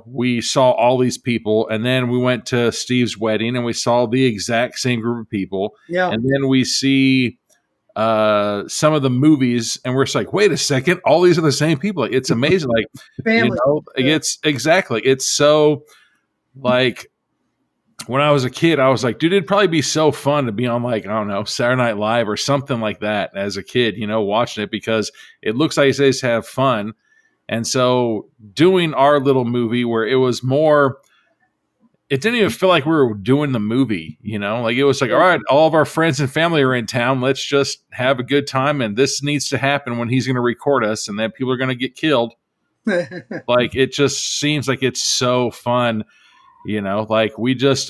we saw all these people, and then we went to Steve's wedding and we saw the exact same group of people. Yeah. And then we see some of the movies and we're just like, wait a second, all these are the same people. Like, it's amazing. Like, Family. it's exactly. It's so like, when I was a kid, I was like, dude, it'd probably be so fun to be on, like, I don't know, Saturday Night Live or something like that as a kid, watching it, because it looks like they just have fun. And so doing our little movie where it was more, it didn't even feel like we were doing the movie, like it was like, all right, all of our friends and family are in town. Let's just have a good time. And this needs to happen when he's going to record us, and then people are going to get killed. Like, it just seems like it's so fun. Like,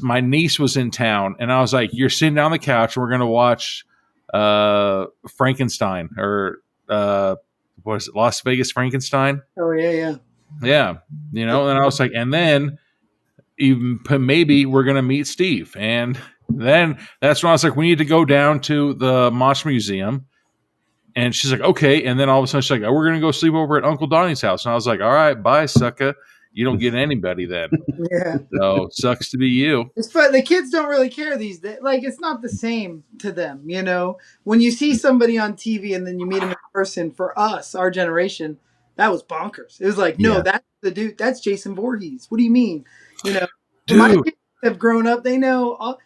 my niece was in town and I was like, you're sitting down on the couch and we're going to watch Frankenstein, or what is it? Las Vegas Frankenstein. Oh yeah. Yeah. And I was like, and then even maybe we're going to meet Steve. And then that's when I was like, we need to go down to the Monster Museum. And she's like, okay. And then all of a sudden she's like, oh, we're going to go sleep over at Uncle Donnie's house. And I was like, all right, bye, sucker. You don't get anybody then. Yeah. So sucks to be you. It's fun. The kids don't really care these days. Like, it's not the same to them, When you see somebody on TV and then you meet them in person, for us, our generation, that was bonkers. It was like, no, Yeah. that's the dude. That's Jason Voorhees. What do you mean? You know, Dude. my kids have grown up. They know.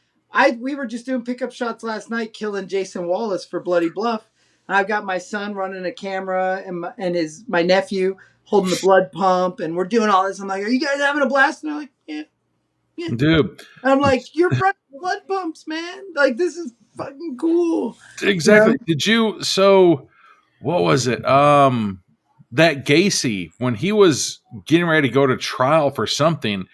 We were just doing pickup shots last night, killing Jason Wallace for Bloody Bluff. And I've got my son running a camera and my nephew holding the blood pump, and we're doing all this. I'm like, are you guys having a blast? And they're like, yeah. Dude. And I'm like, you're running blood pumps, man. Like, this is fucking cool. Exactly. You know? Did you? So, what was it? That Gacy, when he was getting ready to go to trial for something,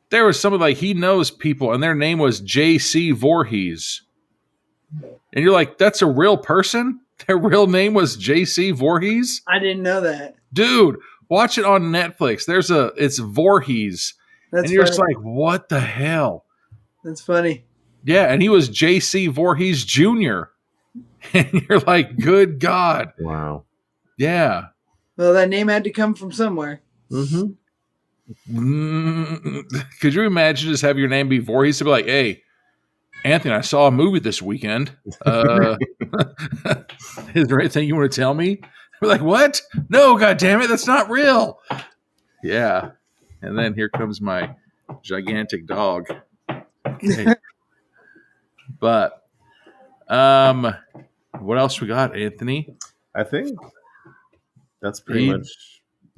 there was somebody like he knows people, and their name was J.C. Voorhees, and you're like, that's a real person. Their real name was J.C. Voorhees. I didn't know that. Dude, watch it on Netflix. It's Voorhees, That's and you're funny. just like, what the hell? That's funny. Yeah, and he was J.C. Voorhees Jr. And you're like, good God. Wow. Yeah. Well, that name had to come from somewhere. Mm-hmm. Could you imagine just have your name be Voorhees to be like, hey, Anthony, I saw a movie this weekend. Is there anything you want to tell me? We're like, what? No, God damn it, that's not real. Yeah. And then here comes my gigantic dog. Okay. But what else we got, Anthony? I think that's pretty He much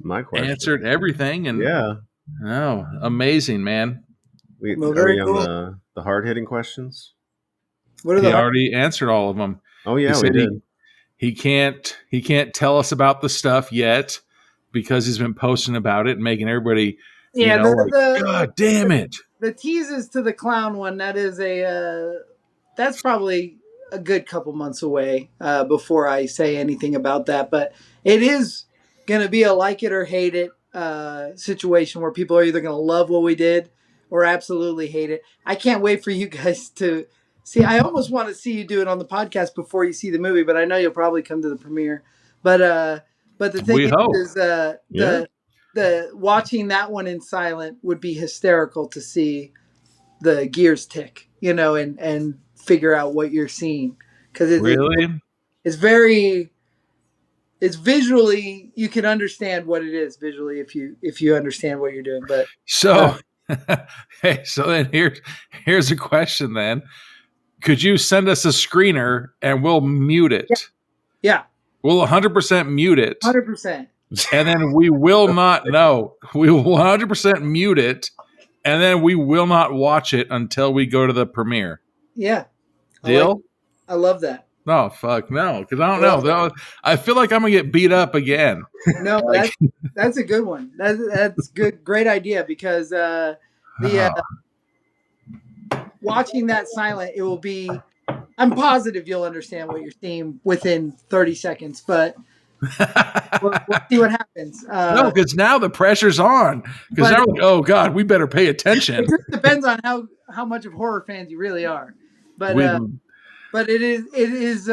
my question. Answered everything, and Yeah. oh, amazing, man. Well, Are very we on cool. the hard hitting questions? What are He the already answered all of them. Oh yeah, He we said did. He can't tell us about the stuff yet because he's been posting about it and making everybody, yeah God damn it. the teases to the clown one? That is that's probably a good couple months away before I say anything about that. But it is going to be a like it or hate it situation where people are either going to love what we did or absolutely hate it. I can't wait for you guys to see. I almost want to see you do it on the podcast before you see the movie, but I know you'll probably come to the premiere. But the thing We hope. is Yeah. the watching that one in silent would be hysterical to see the gears tick, and figure out what you're seeing, because Really? it's visually, you can understand what it is visually if you understand what you're doing. But So hey, so then here's a question then. Could you send us a screener and we'll mute it? yeah, We'll 100% mute it. 100%. And then we will not know. We will 100% mute it, and then we will not watch it until we go to the premiere. Yeah, Deal? I love that. No, fuck no, because I don't know. I feel like I'm gonna get beat up again. No, that's a good one. That's good, great idea, because watching that silent, it will be. I'm positive you'll understand what you're seeing within 30 seconds, but we'll see what happens. No, because now the pressure's on. Because now, oh god, we better pay attention. It just depends on how much of horror fans you really are, but it is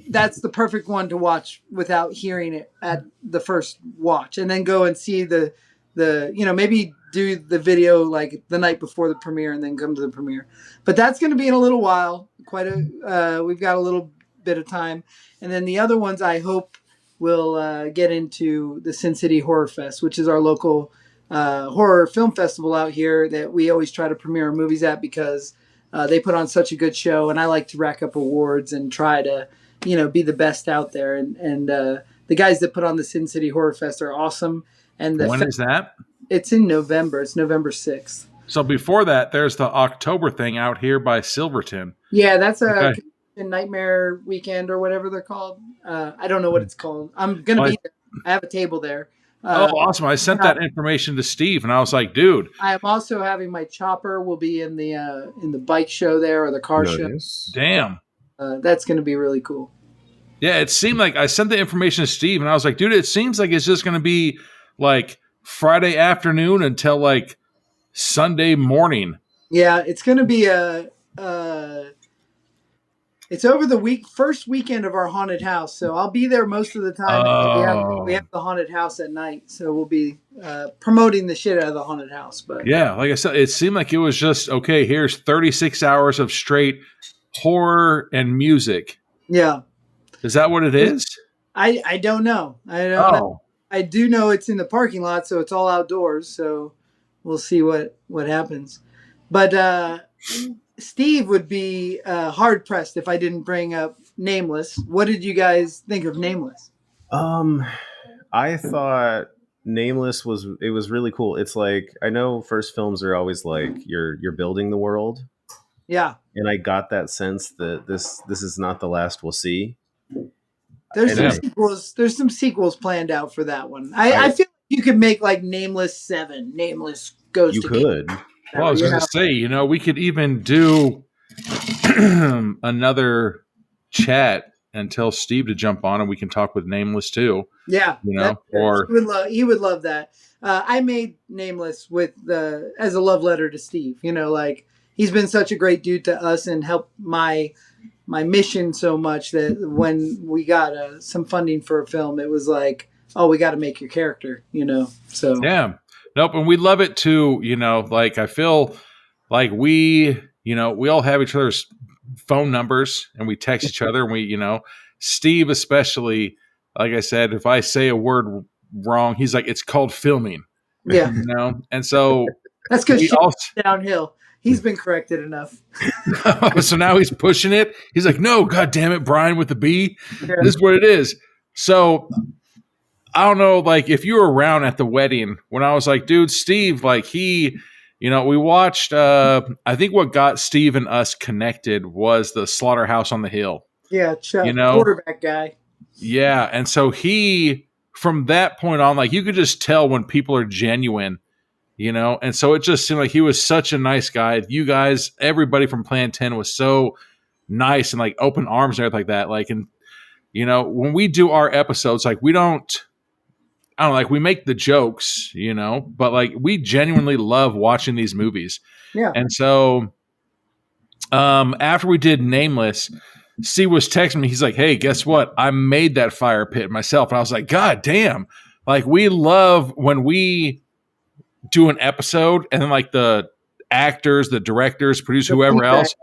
that's the perfect one to watch without hearing it at the first watch, and then go and see the maybe do the video like the night before the premiere and then come to the premiere. But that's going to be in a little while. We've got a little bit of time, and then the other ones I hope will get into the Sin City Horror Fest, which is our local horror film festival out here that we always try to premiere our movies at, because they put on such a good show, and I like to rack up awards and try to be the best out there. And the guys that put on the Sin City Horror Fest are awesome. And when is that? It's in November. It's November 6th. So before that, there's the October thing out here by Silverton. Yeah, that's a Nightmare Weekend or whatever they're called. I don't know what it's called. I'm going to be there. I have a table there. Awesome. I sent that information to Steve, and I was like, dude. I am also having my chopper will be in the bike show there, or the car show. Damn. That's going to be really cool. Yeah, it seemed like I sent the information to Steve, and I was like, dude, it seems like it's just going to be like Friday afternoon until like Sunday morning. Yeah, it's going to be it's over the first weekend of our haunted house, so I'll be there most of the time. We have the haunted house at night, so we'll be promoting the shit out of the haunted house. But yeah, like I said, it seemed like it was just okay. Here's 36 hours of straight horror and music. Yeah, is that what it is? I don't know. I don't know. I do know it's in the parking lot, so it's all outdoors. So we'll see what happens. But Steve would be hard pressed if I didn't bring up Nameless. What did you guys think of Nameless? I thought Nameless was really cool. It's like, I know first films are always like you're building the world, Yeah, and I got that sense that this is not the last we'll see. there's And some sequels. There's some sequels planned out for that one. I feel like you could make like Nameless 7. Nameless goes you to could. Well, I was going to say, we could even do another chat and tell Steve to jump on, and we can talk with Nameless too. Yeah, or he would love that. I made Nameless with as a love letter to Steve. Like he's been such a great dude to us and helped my mission so much that when we got some funding for a film, it was like, oh, we got to make your character. So yeah, nope, and we love it too. Like I feel like we all have each other's phone numbers and we text each other, and we Steve especially, like I said, if I say a word wrong, he's like, it's called filming. Yeah. And so that's because downhill. He's been corrected enough. So now he's pushing it. He's like, no, God damn it, Brian with the B. Yeah. This is what it is. So I don't know, like if you were around at the wedding when I was like, dude, Steve, like he, we watched, I think what got Steve and us connected was the Slaughterhouse on the Hill. Yeah, Chuck, quarterback guy. Yeah. And so from that point on, like you could just tell when people are genuine, and so it just seemed like he was such a nice guy. You guys, everybody from Plan 10 was so nice and like open arms and everything like that. Like, and when we do our episodes, like we don't, I don't know, like we make the jokes, but like we genuinely love watching these movies. Yeah. And so after we did Nameless, Steve was texting me. He's like, hey, guess what? I made that fire pit myself. And I was like, God damn. Like we love when we do an episode and then like the actors, the directors, producer, whoever else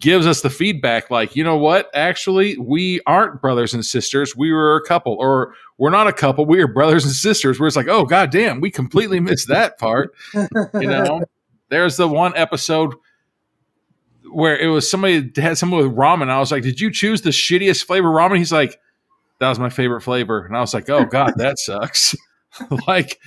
gives us the feedback. Like, you know what? Actually, we aren't brothers and sisters. We were a couple, or we're not a couple. We are brothers and sisters. Where it's like, oh, God damn, we completely missed that part. There's the one episode where it was somebody had someone with ramen. I was like, did you choose the shittiest flavor ramen? He's like, that was my favorite flavor. And I was like, oh, God, that sucks. Like,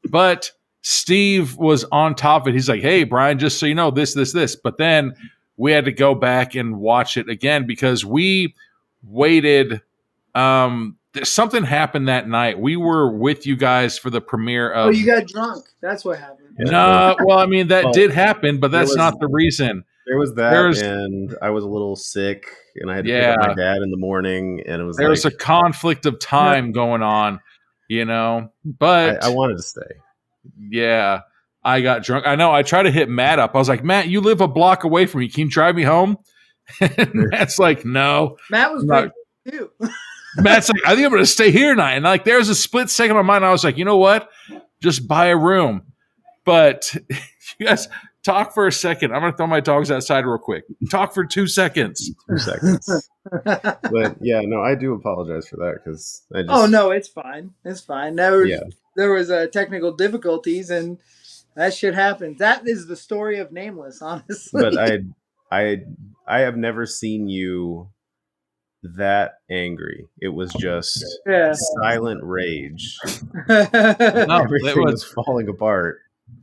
but Steve was on top of it. He's like, hey, Brian, just so you know, this. But then we had to go back and watch it again because we waited. Something happened that night. We were with you guys for the premiere of. Oh, you got drunk. That's what happened. No, well, I mean, that did happen, but that's not the reason. There was that, and I was a little sick, and I had to pick up my dad in the morning, and it was there was a conflict of time going on, but I wanted to stay. Yeah, I got drunk. I know. I tried to hit Matt up. I was like, Matt, you live a block away from me. Can you drive me home? And Matt's like, no. Matt was great too. Matt's like, I think I'm going to stay here tonight. And like, there's a split second in my mind. I was like, you know what? Just buy a room. But you guys talk for a second. I'm going to throw my dogs outside real quick. Talk for 2 seconds. 2 seconds. But yeah, no, I do apologize for that because I just. Oh no, it's fine. It's fine. There was technical difficulties, and that shit happens. That is the story of Nameless, honestly. But I have never seen you that angry. It was just silent rage. Everything was falling apart.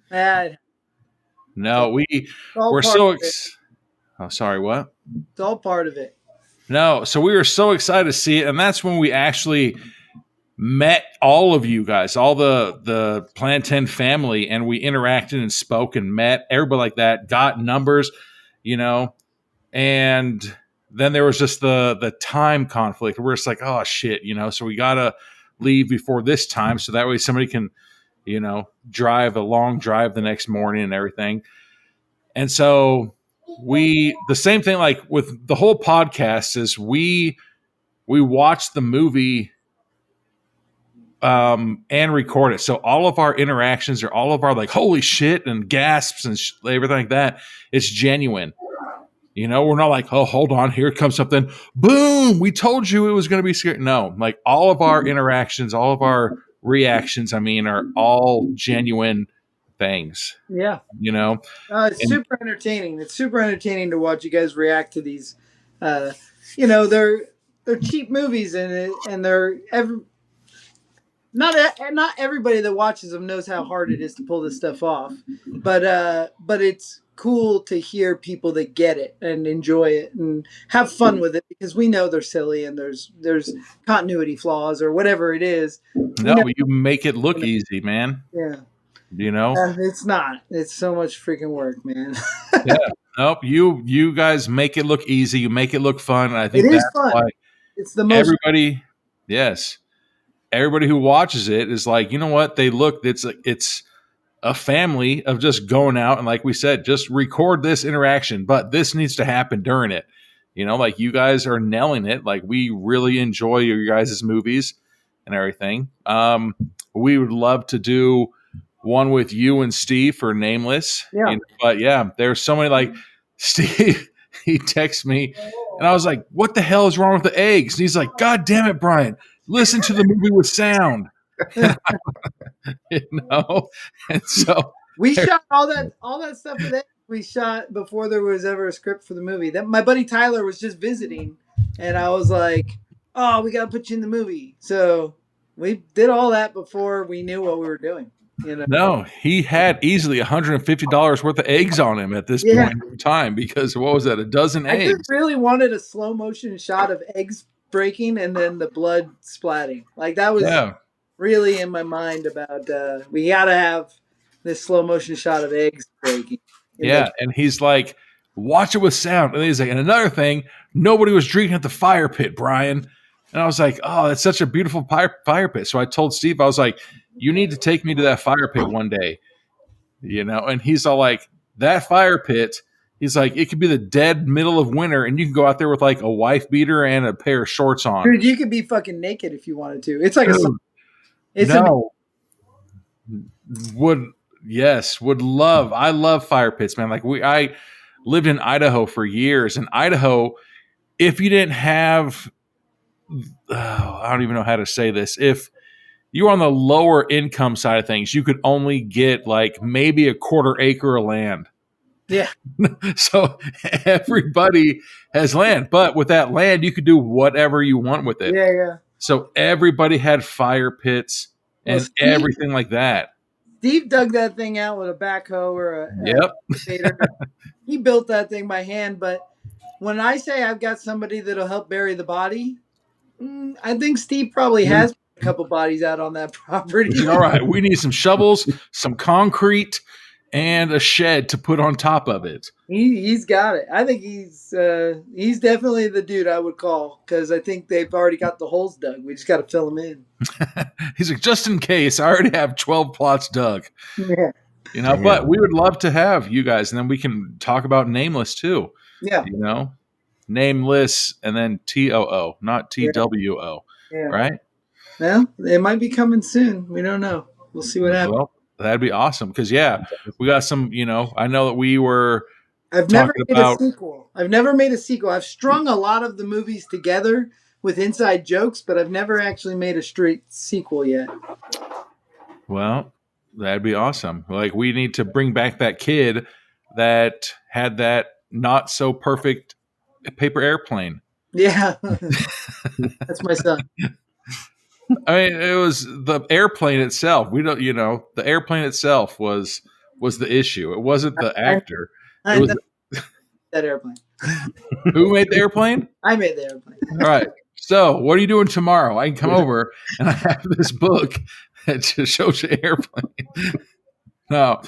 No, we're so oh, sorry, what? It's all part of it. No, so we were so excited to see it, and that's when we actually met all of you guys, all the Plan 10 family, and we interacted and spoke and met everybody like that, got numbers, and then there was just the time conflict. We're just like, oh shit, so we gotta leave before this time so that way somebody can, drive a long drive the next morning and everything. And so the same thing like with the whole podcast is we watched the movie and record it. So all of our interactions or all of our like holy shit and gasps and everything like that, it's genuine. You know, we're not like, oh, hold on, here comes something. Boom, we told you it was going to be scary. No, like all of our interactions, all of our reactions, I mean, are all genuine things, Yeah. you know? It's And super entertaining. It's super entertaining to watch you guys react to these. Uh, they're cheap movies, and they're not everybody that watches them knows how hard it is to pull this stuff off. But it's cool to hear people that get it and enjoy it and have fun with it, because we know they're silly and there's continuity flaws or whatever it is. We no, know, you make it look easy, man. yeah. You know? It's not. It's so much freaking work, man. Yeah. Nope. You guys make it look easy. You make it look fun. And I think It is that's fun. why It's the most. everybody, yes, everybody who watches it is like, you know what? It's a family of just going out and, like we said, just record this interaction, but this needs to happen during it. You know, like you guys are nailing it. Like we really enjoy your guys' movies and everything. We would love to do one with you and Steve for Nameless. Yeah. But yeah, there's so many, like Steve, he texts me and I was like, what the hell is wrong with the eggs? And he's like, God damn it, Brian, listen to the movie with sound. You know? And so We shot all that stuff with it. We shot before there was ever a script for the movie. That my buddy Tyler was just visiting, and I was like, "Oh, we gotta put you in the movie." So we did all that before we knew what we were doing. You know? no, he had easily $150 worth of eggs on him at this Yeah. point in time, because what was that, a dozen I eggs? just really wanted a slow motion shot of eggs breaking and then the blood splatting. Like that was Yeah. really in my mind about we gotta have this slow motion shot of eggs breaking. Yeah. And he's like, watch it with sound. And he's like, and another thing, nobody was drinking at the fire pit, Brian. And I was like, oh, that's such a beautiful fire pit. So I told Steve, I was like, you need to take me to that fire pit one day, you know? And he's all like, that fire pit, he's like, it could be the dead middle of winter and you can go out there with like a wife beater and a pair of shorts on. Dude, you could be fucking naked if you wanted to. It's like Dude, it's no. Would love. I love fire pits, man. Like I lived in Idaho for years. In Idaho, if you didn't have, I don't even know how to say this. If you were on the lower income side of things, you could only get like maybe a quarter acre of land. Yeah. So everybody has land, but with that land, you could do whatever you want with it. Yeah. So everybody had fire pits and everything like that. Steve dug that thing out with a backhoe or a Yep. excavator. He built that thing by hand, but when I say I've got somebody that'll help bury the body, I think Steve probably has a couple bodies out on that property. All right, we need some shovels, some concrete, and a shed to put on top of it. He's got it. I think he's definitely the dude I would call, because I think they've already got the holes dug. We just got to fill them in. He's like, just in case, I already have 12 plots dug. Yeah. You know, but we would love to have you guys, and then we can talk about Nameless too. Yeah. You know, Nameless and then TOO, not TWO. Yeah. Right? Well, it might be coming soon. We don't know. We'll see what happens. Well, that'd be awesome because we got some. You know, I know that we were. I've never made a sequel. I've strung a lot of the movies together with inside jokes, but I've never actually made a straight sequel yet. Well, that'd be awesome. Like, we need to bring back that kid that had that not so perfect paper airplane. Yeah. That's my son. I mean, it was the airplane itself. We don't, the airplane itself was the issue. It wasn't the actor. It was that airplane. Who made the airplane? I made the airplane. All right. So, what are you doing tomorrow? I can come over and I have this book that just shows you airplane. No,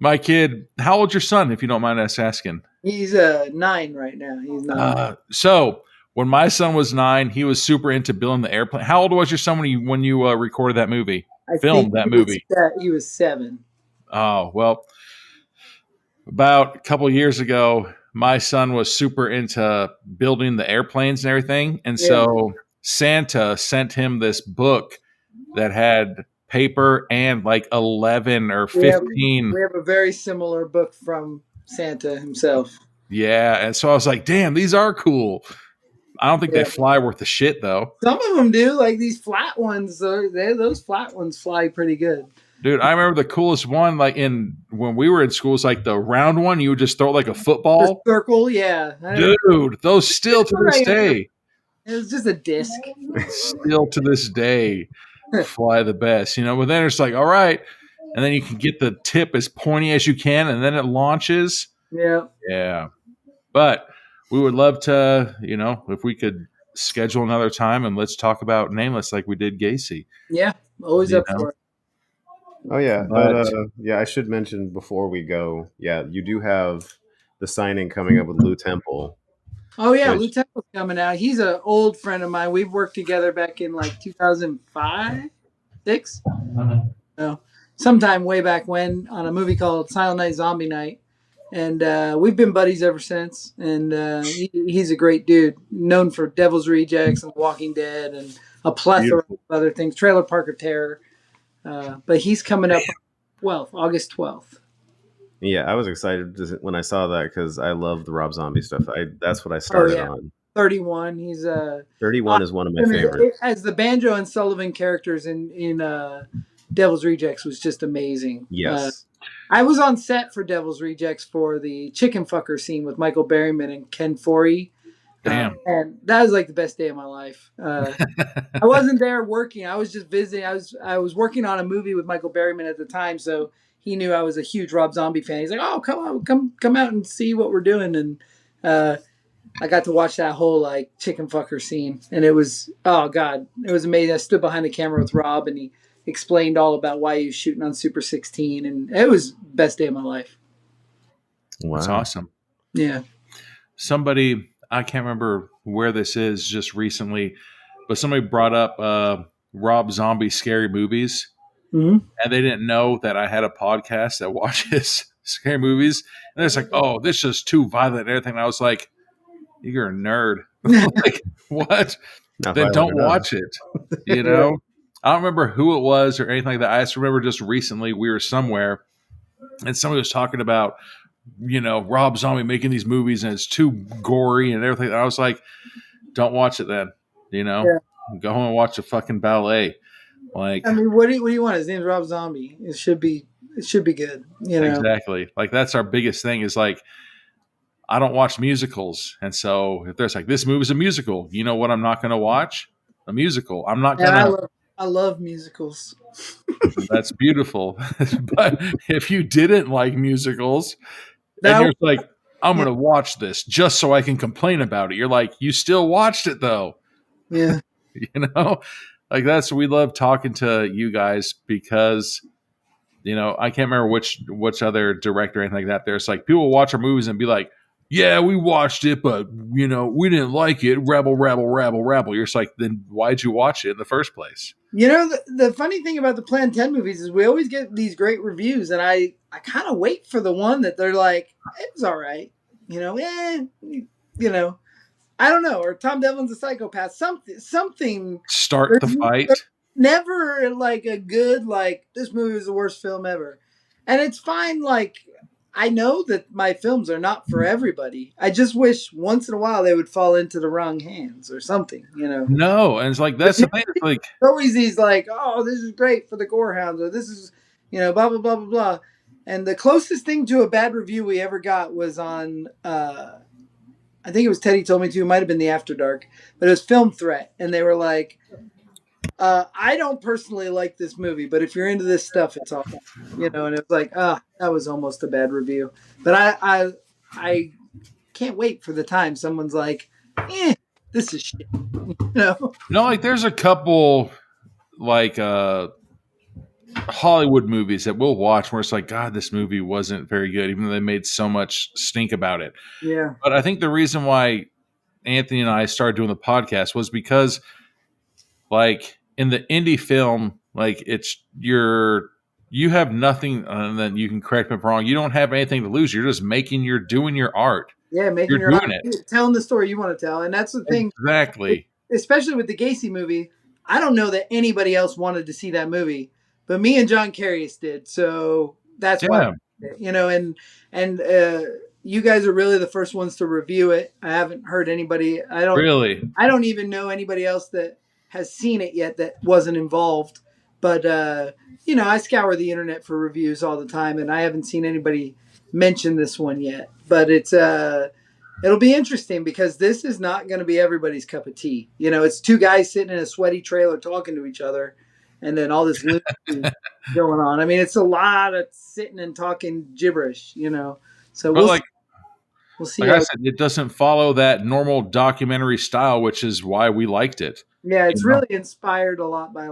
my kid. How old's your son? If you don't mind us asking. He's 9 right now. He's 9. So when my son was 9, he was super into building the airplane. How old was your son when you recorded that movie? Filmed that movie? He was 7. Oh, well, about a couple years ago, my son was super into building the airplanes and everything. And so Santa sent him this book that had paper and like 11 or 15. We have a very similar book from Santa himself. Yeah, and so I was like, damn, these are cool. I don't think Yeah. they fly worth the shit though. Some of them do, like these flat ones. Those flat ones fly pretty good. Dude, I remember the coolest one, like when we were in school, was like the round one. You would just throw it like a The football. circle, yeah. Dude, those still to this day, It was just a disc. still to this day, fly the best. But then it's like, all right, and then you can get the tip as pointy as you can, and then it launches. Yeah. Yeah, but we would love to, if we could schedule another time and let's talk about Nameless like we did Gacy. Yeah. Always You up know? for it. Oh yeah, But- yeah, I should mention before we go. Yeah, you do have the signing coming up with Lou Temple. Oh yeah, Which- Lou Temple's coming out. He's an old friend of mine. We've worked together back in like 2005, 6. No, sometime way back when on a movie called Silent Night, Zombie Night, and we've been buddies ever since. And he's a great dude, known for Devil's Rejects and Walking Dead and a plethora Beautiful. of other things. Trailer Park of Terror. But he's coming up August 12th. Yeah, I was excited when I saw that because I love the Rob Zombie stuff. That's what I started yeah. on. 31. He's 31 is one of my favorites. As the Banjo and Sullivan characters in Devil's Rejects was just amazing. Yes. I was on set for Devil's Rejects for the chicken fucker scene with Michael Berryman and Ken Foree. Damn. And that was like the best day of my life. I wasn't there working. I was just visiting. I was working on a movie with Michael Berryman at the time, so he knew I was a huge Rob Zombie fan. He's like, "Oh, come out and see what we're doing." And I got to watch that whole like chicken fucker scene, and it was it was amazing. I stood behind the camera with Rob, and he explained all about why he was shooting on Super 16, and it was the best day of my life. Wow. That's awesome. Yeah. Somebody, I can't remember where this is just recently, but somebody brought up Rob Zombie scary movies, Mm-hmm. and they didn't know that I had a podcast that watches scary movies. And it's like, oh, this is too violent and everything. And I was like, you're a nerd. Like, what? Not Then violent don't enough. watch it. I don't remember who it was or anything like that. I just remember just recently we were somewhere and somebody was talking about, Rob Zombie making these movies and it's too gory and everything. And I was like, don't watch it then. Go home and watch a fucking ballet. Like, I mean, what do you want? His name's Rob Zombie. It should be good. Exactly. Like that's our biggest thing is like, I don't watch musicals. And so if there's like, this movie's a musical, you know what I'm not going to watch? A musical. I'm not going to. I love musicals. That's beautiful. But if you didn't like musicals That- and you're like, I'm going to watch this just so I can complain about it. You're like, you still watched it though. Yeah. Like we love talking to you guys because, I can't remember which other director or anything like that. There's like people watch our movies and be like, yeah, we watched it, but we didn't like it. Rabble, rabble, rabble, rabble. You're just like, then why'd you watch it in the first place? The funny thing about the Plan 10 movies is we always get these great reviews, and I kind of wait for the one that they're like, it was all right. I don't know. Or Tom Devlin's a psychopath. Something. Start the fight. Never like a good, like, this movie was the worst film ever. And it's fine, like, I know that my films are not for everybody. I just wish once in a while they would fall into the wrong hands or something, No, and it's like that's the thing. It's like always these like, oh, this is great for the Gorehounds, or this is, blah blah blah blah blah. And the closest thing to a bad review we ever got was on, I think it was Teddy Told Me To. It might have been the After Dark, but it was Film Threat, and they were like, I don't personally like this movie, but if you're into this stuff, it's awesome. And it was like, that was almost a bad review. But I can't wait for the time someone's like, this is shit. No, like there's a couple like Hollywood movies that we'll watch where it's like, God, this movie wasn't very good, even though they made so much stink about it. Yeah. But I think the reason why Anthony and I started doing the podcast was because like in the indie film, like you have nothing, and then you can correct me if I'm wrong. You don't have anything to lose. You're just doing your art. Yeah, making You're your doing art, telling the story you want to tell. And that's the thing. Exactly. Especially with the Gacy movie. I don't know that anybody else wanted to see that movie, but me and John Carius did. So that's why, you guys are really the first ones to review it. I haven't heard anybody. Really? I don't even know anybody else that has seen it yet that wasn't involved. But I scour the internet for reviews all the time, and I haven't seen anybody mention this one yet. But it'll be interesting because this is not going to be everybody's cup of tea. It's two guys sitting in a sweaty trailer talking to each other, and then all this lunacy going on. I mean, it's a lot of sitting and talking gibberish. So But we'll see. like I said, it doesn't follow that normal documentary style, which is why we liked it. Yeah, it's really inspired a lot by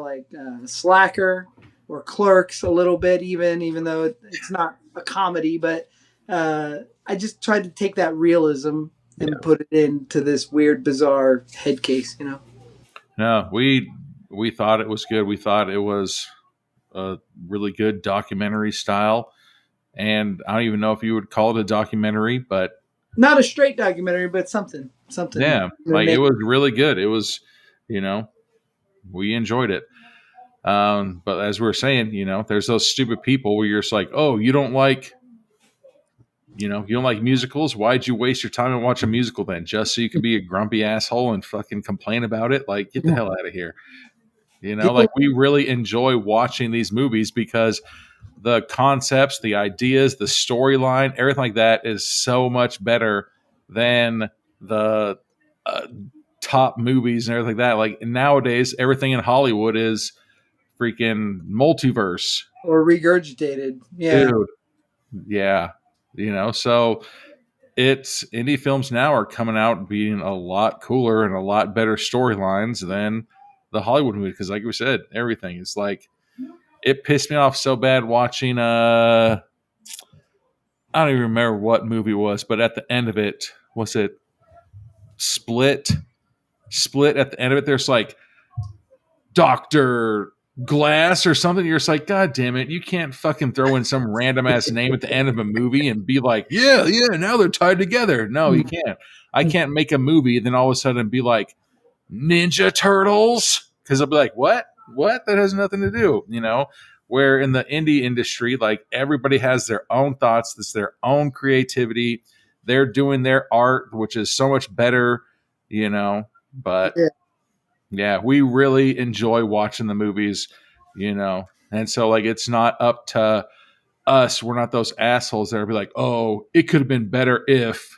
Slacker or Clerks a little bit, even though it's not a comedy. But I just tried to take that realism and put it into this weird, bizarre head case. No, we thought it was good. We thought it was a really good documentary style, and I don't even know if you would call it a documentary, but not a straight documentary, but something. Yeah, it was really good. It was, we enjoyed it. But as we were saying, there's those stupid people where you're just like, oh, you don't like musicals. Why'd you waste your time and watch a musical then? Just so you can be a grumpy asshole and fucking complain about it? Like, get the hell out of here. We really enjoy watching these movies because the concepts, the ideas, the storyline, everything like that is so much better than the top movies and everything like that. Like nowadays, everything in Hollywood is freaking multiverse or regurgitated. Yeah. Dude. Yeah. So it's indie films now are coming out being a lot cooler and a lot better storylines than the Hollywood movie. Cause like we said, everything is like, it pissed me off so bad watching, I don't even remember what movie it was, but at the end of it, was it Split at the end of it, there's like Dr. Glass or something. You're just like, God damn it, you can't fucking throw in some random ass name at the end of a movie and be like, yeah, now they're tied together. No, you can't. I can't make a movie and then all of a sudden be like Ninja Turtles, because I'll be like, what? That has nothing to do, where in the indie industry, like everybody has their own thoughts, it's their own creativity. They're doing their art, which is so much better, but yeah, we really enjoy watching the movies, and so like, it's not up to us. We're not those assholes that are be like, oh, it could have been better if,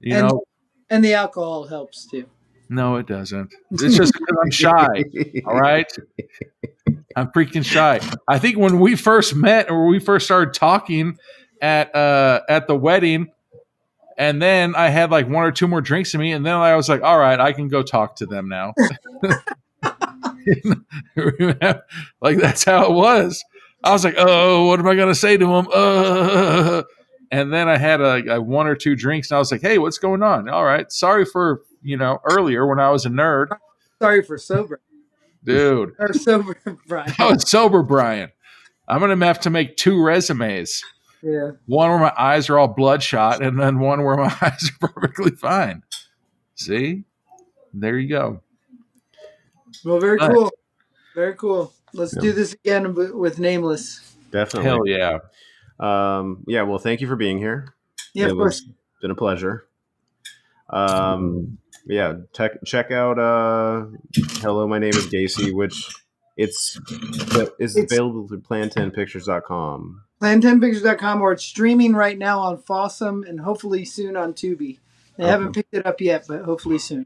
and the alcohol helps too. No, it doesn't. It's just because I'm shy. All right. I'm freaking shy. I think when we first met or we first started talking at the wedding, and then I had like one or two more drinks in me, and then I was like, all right, I can go talk to them now. Like that's how it was. I was like, oh, what am I going to say to them? And then I had a one or two drinks, and I was like, hey, what's going on? All right. Sorry for, earlier when I was a nerd. Sorry for sober. Dude. Or sober Brian. I was sober Brian. I'm going to have to make 2 resumes. Yeah. One where my eyes are all bloodshot, and then one where my eyes are perfectly fine. See? There you go. Well, very cool. Very cool. Let's do this again with Nameless. Definitely. Hell yeah. Well, thank you for being here. Yeah, of course. It's been a pleasure. Check out Hello, My Name is Gacy, which it's available through plan10pictures.com. Plan10pictures.com, or it's streaming right now on Fossum and hopefully soon on Tubi. They haven't picked it up yet, but hopefully soon.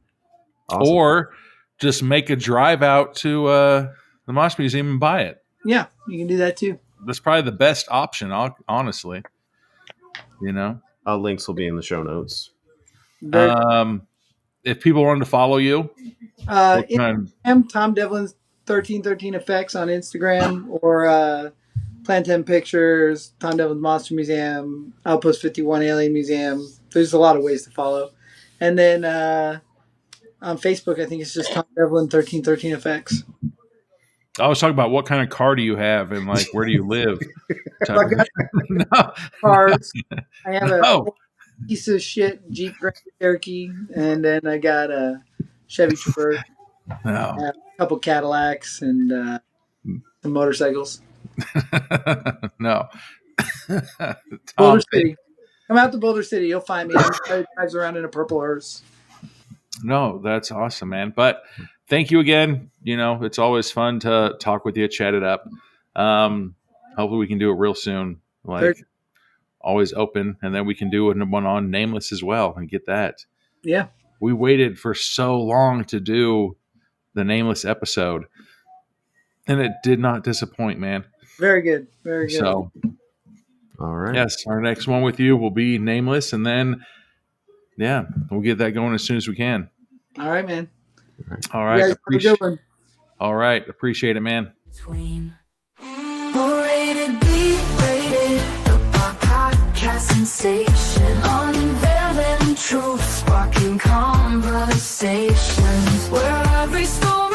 Awesome. Or just make a drive out to the Mosh Museum and buy it. Yeah, you can do that too. That's probably the best option, honestly. Links will be in the show notes. If people wanted to follow you, Instagram, Tom Devlin's 1313 Effects on Instagram, or Plan 10 Pictures, Tom Devlin's Monster Museum, Outpost 51 Alien Museum. There's a lot of ways to follow. And then on Facebook, I think it's just Tom Devlin 1313 Effects. I was talking about what kind of car do you have and like where do you live? No. Cars. I have a piece of shit Jeep Grand Cherokee, and then I got a Chevy Traverse, a couple Cadillacs, and some motorcycles. No. Boulder City. Come out to Boulder City. You'll find me. I'm the guy who drives around in a purple hearse. No, that's awesome, man. But thank you again. You know, it's always fun to talk with you, chat it up. Hopefully we can do it real soon. Like always open, and then we can do one on Nameless as well and get that. Yeah. We waited for so long to do the Nameless episode, and it did not disappoint, man. Very good. Very good. So, All right. yes, our next one with you will be Nameless, and then, yeah, we'll get that going as soon as we can. All right, man. All right. You guys have a good one. All right. Appreciate it, man. Between rated B, rated the podcast sensation, unveiling truth, sparking conversations where every story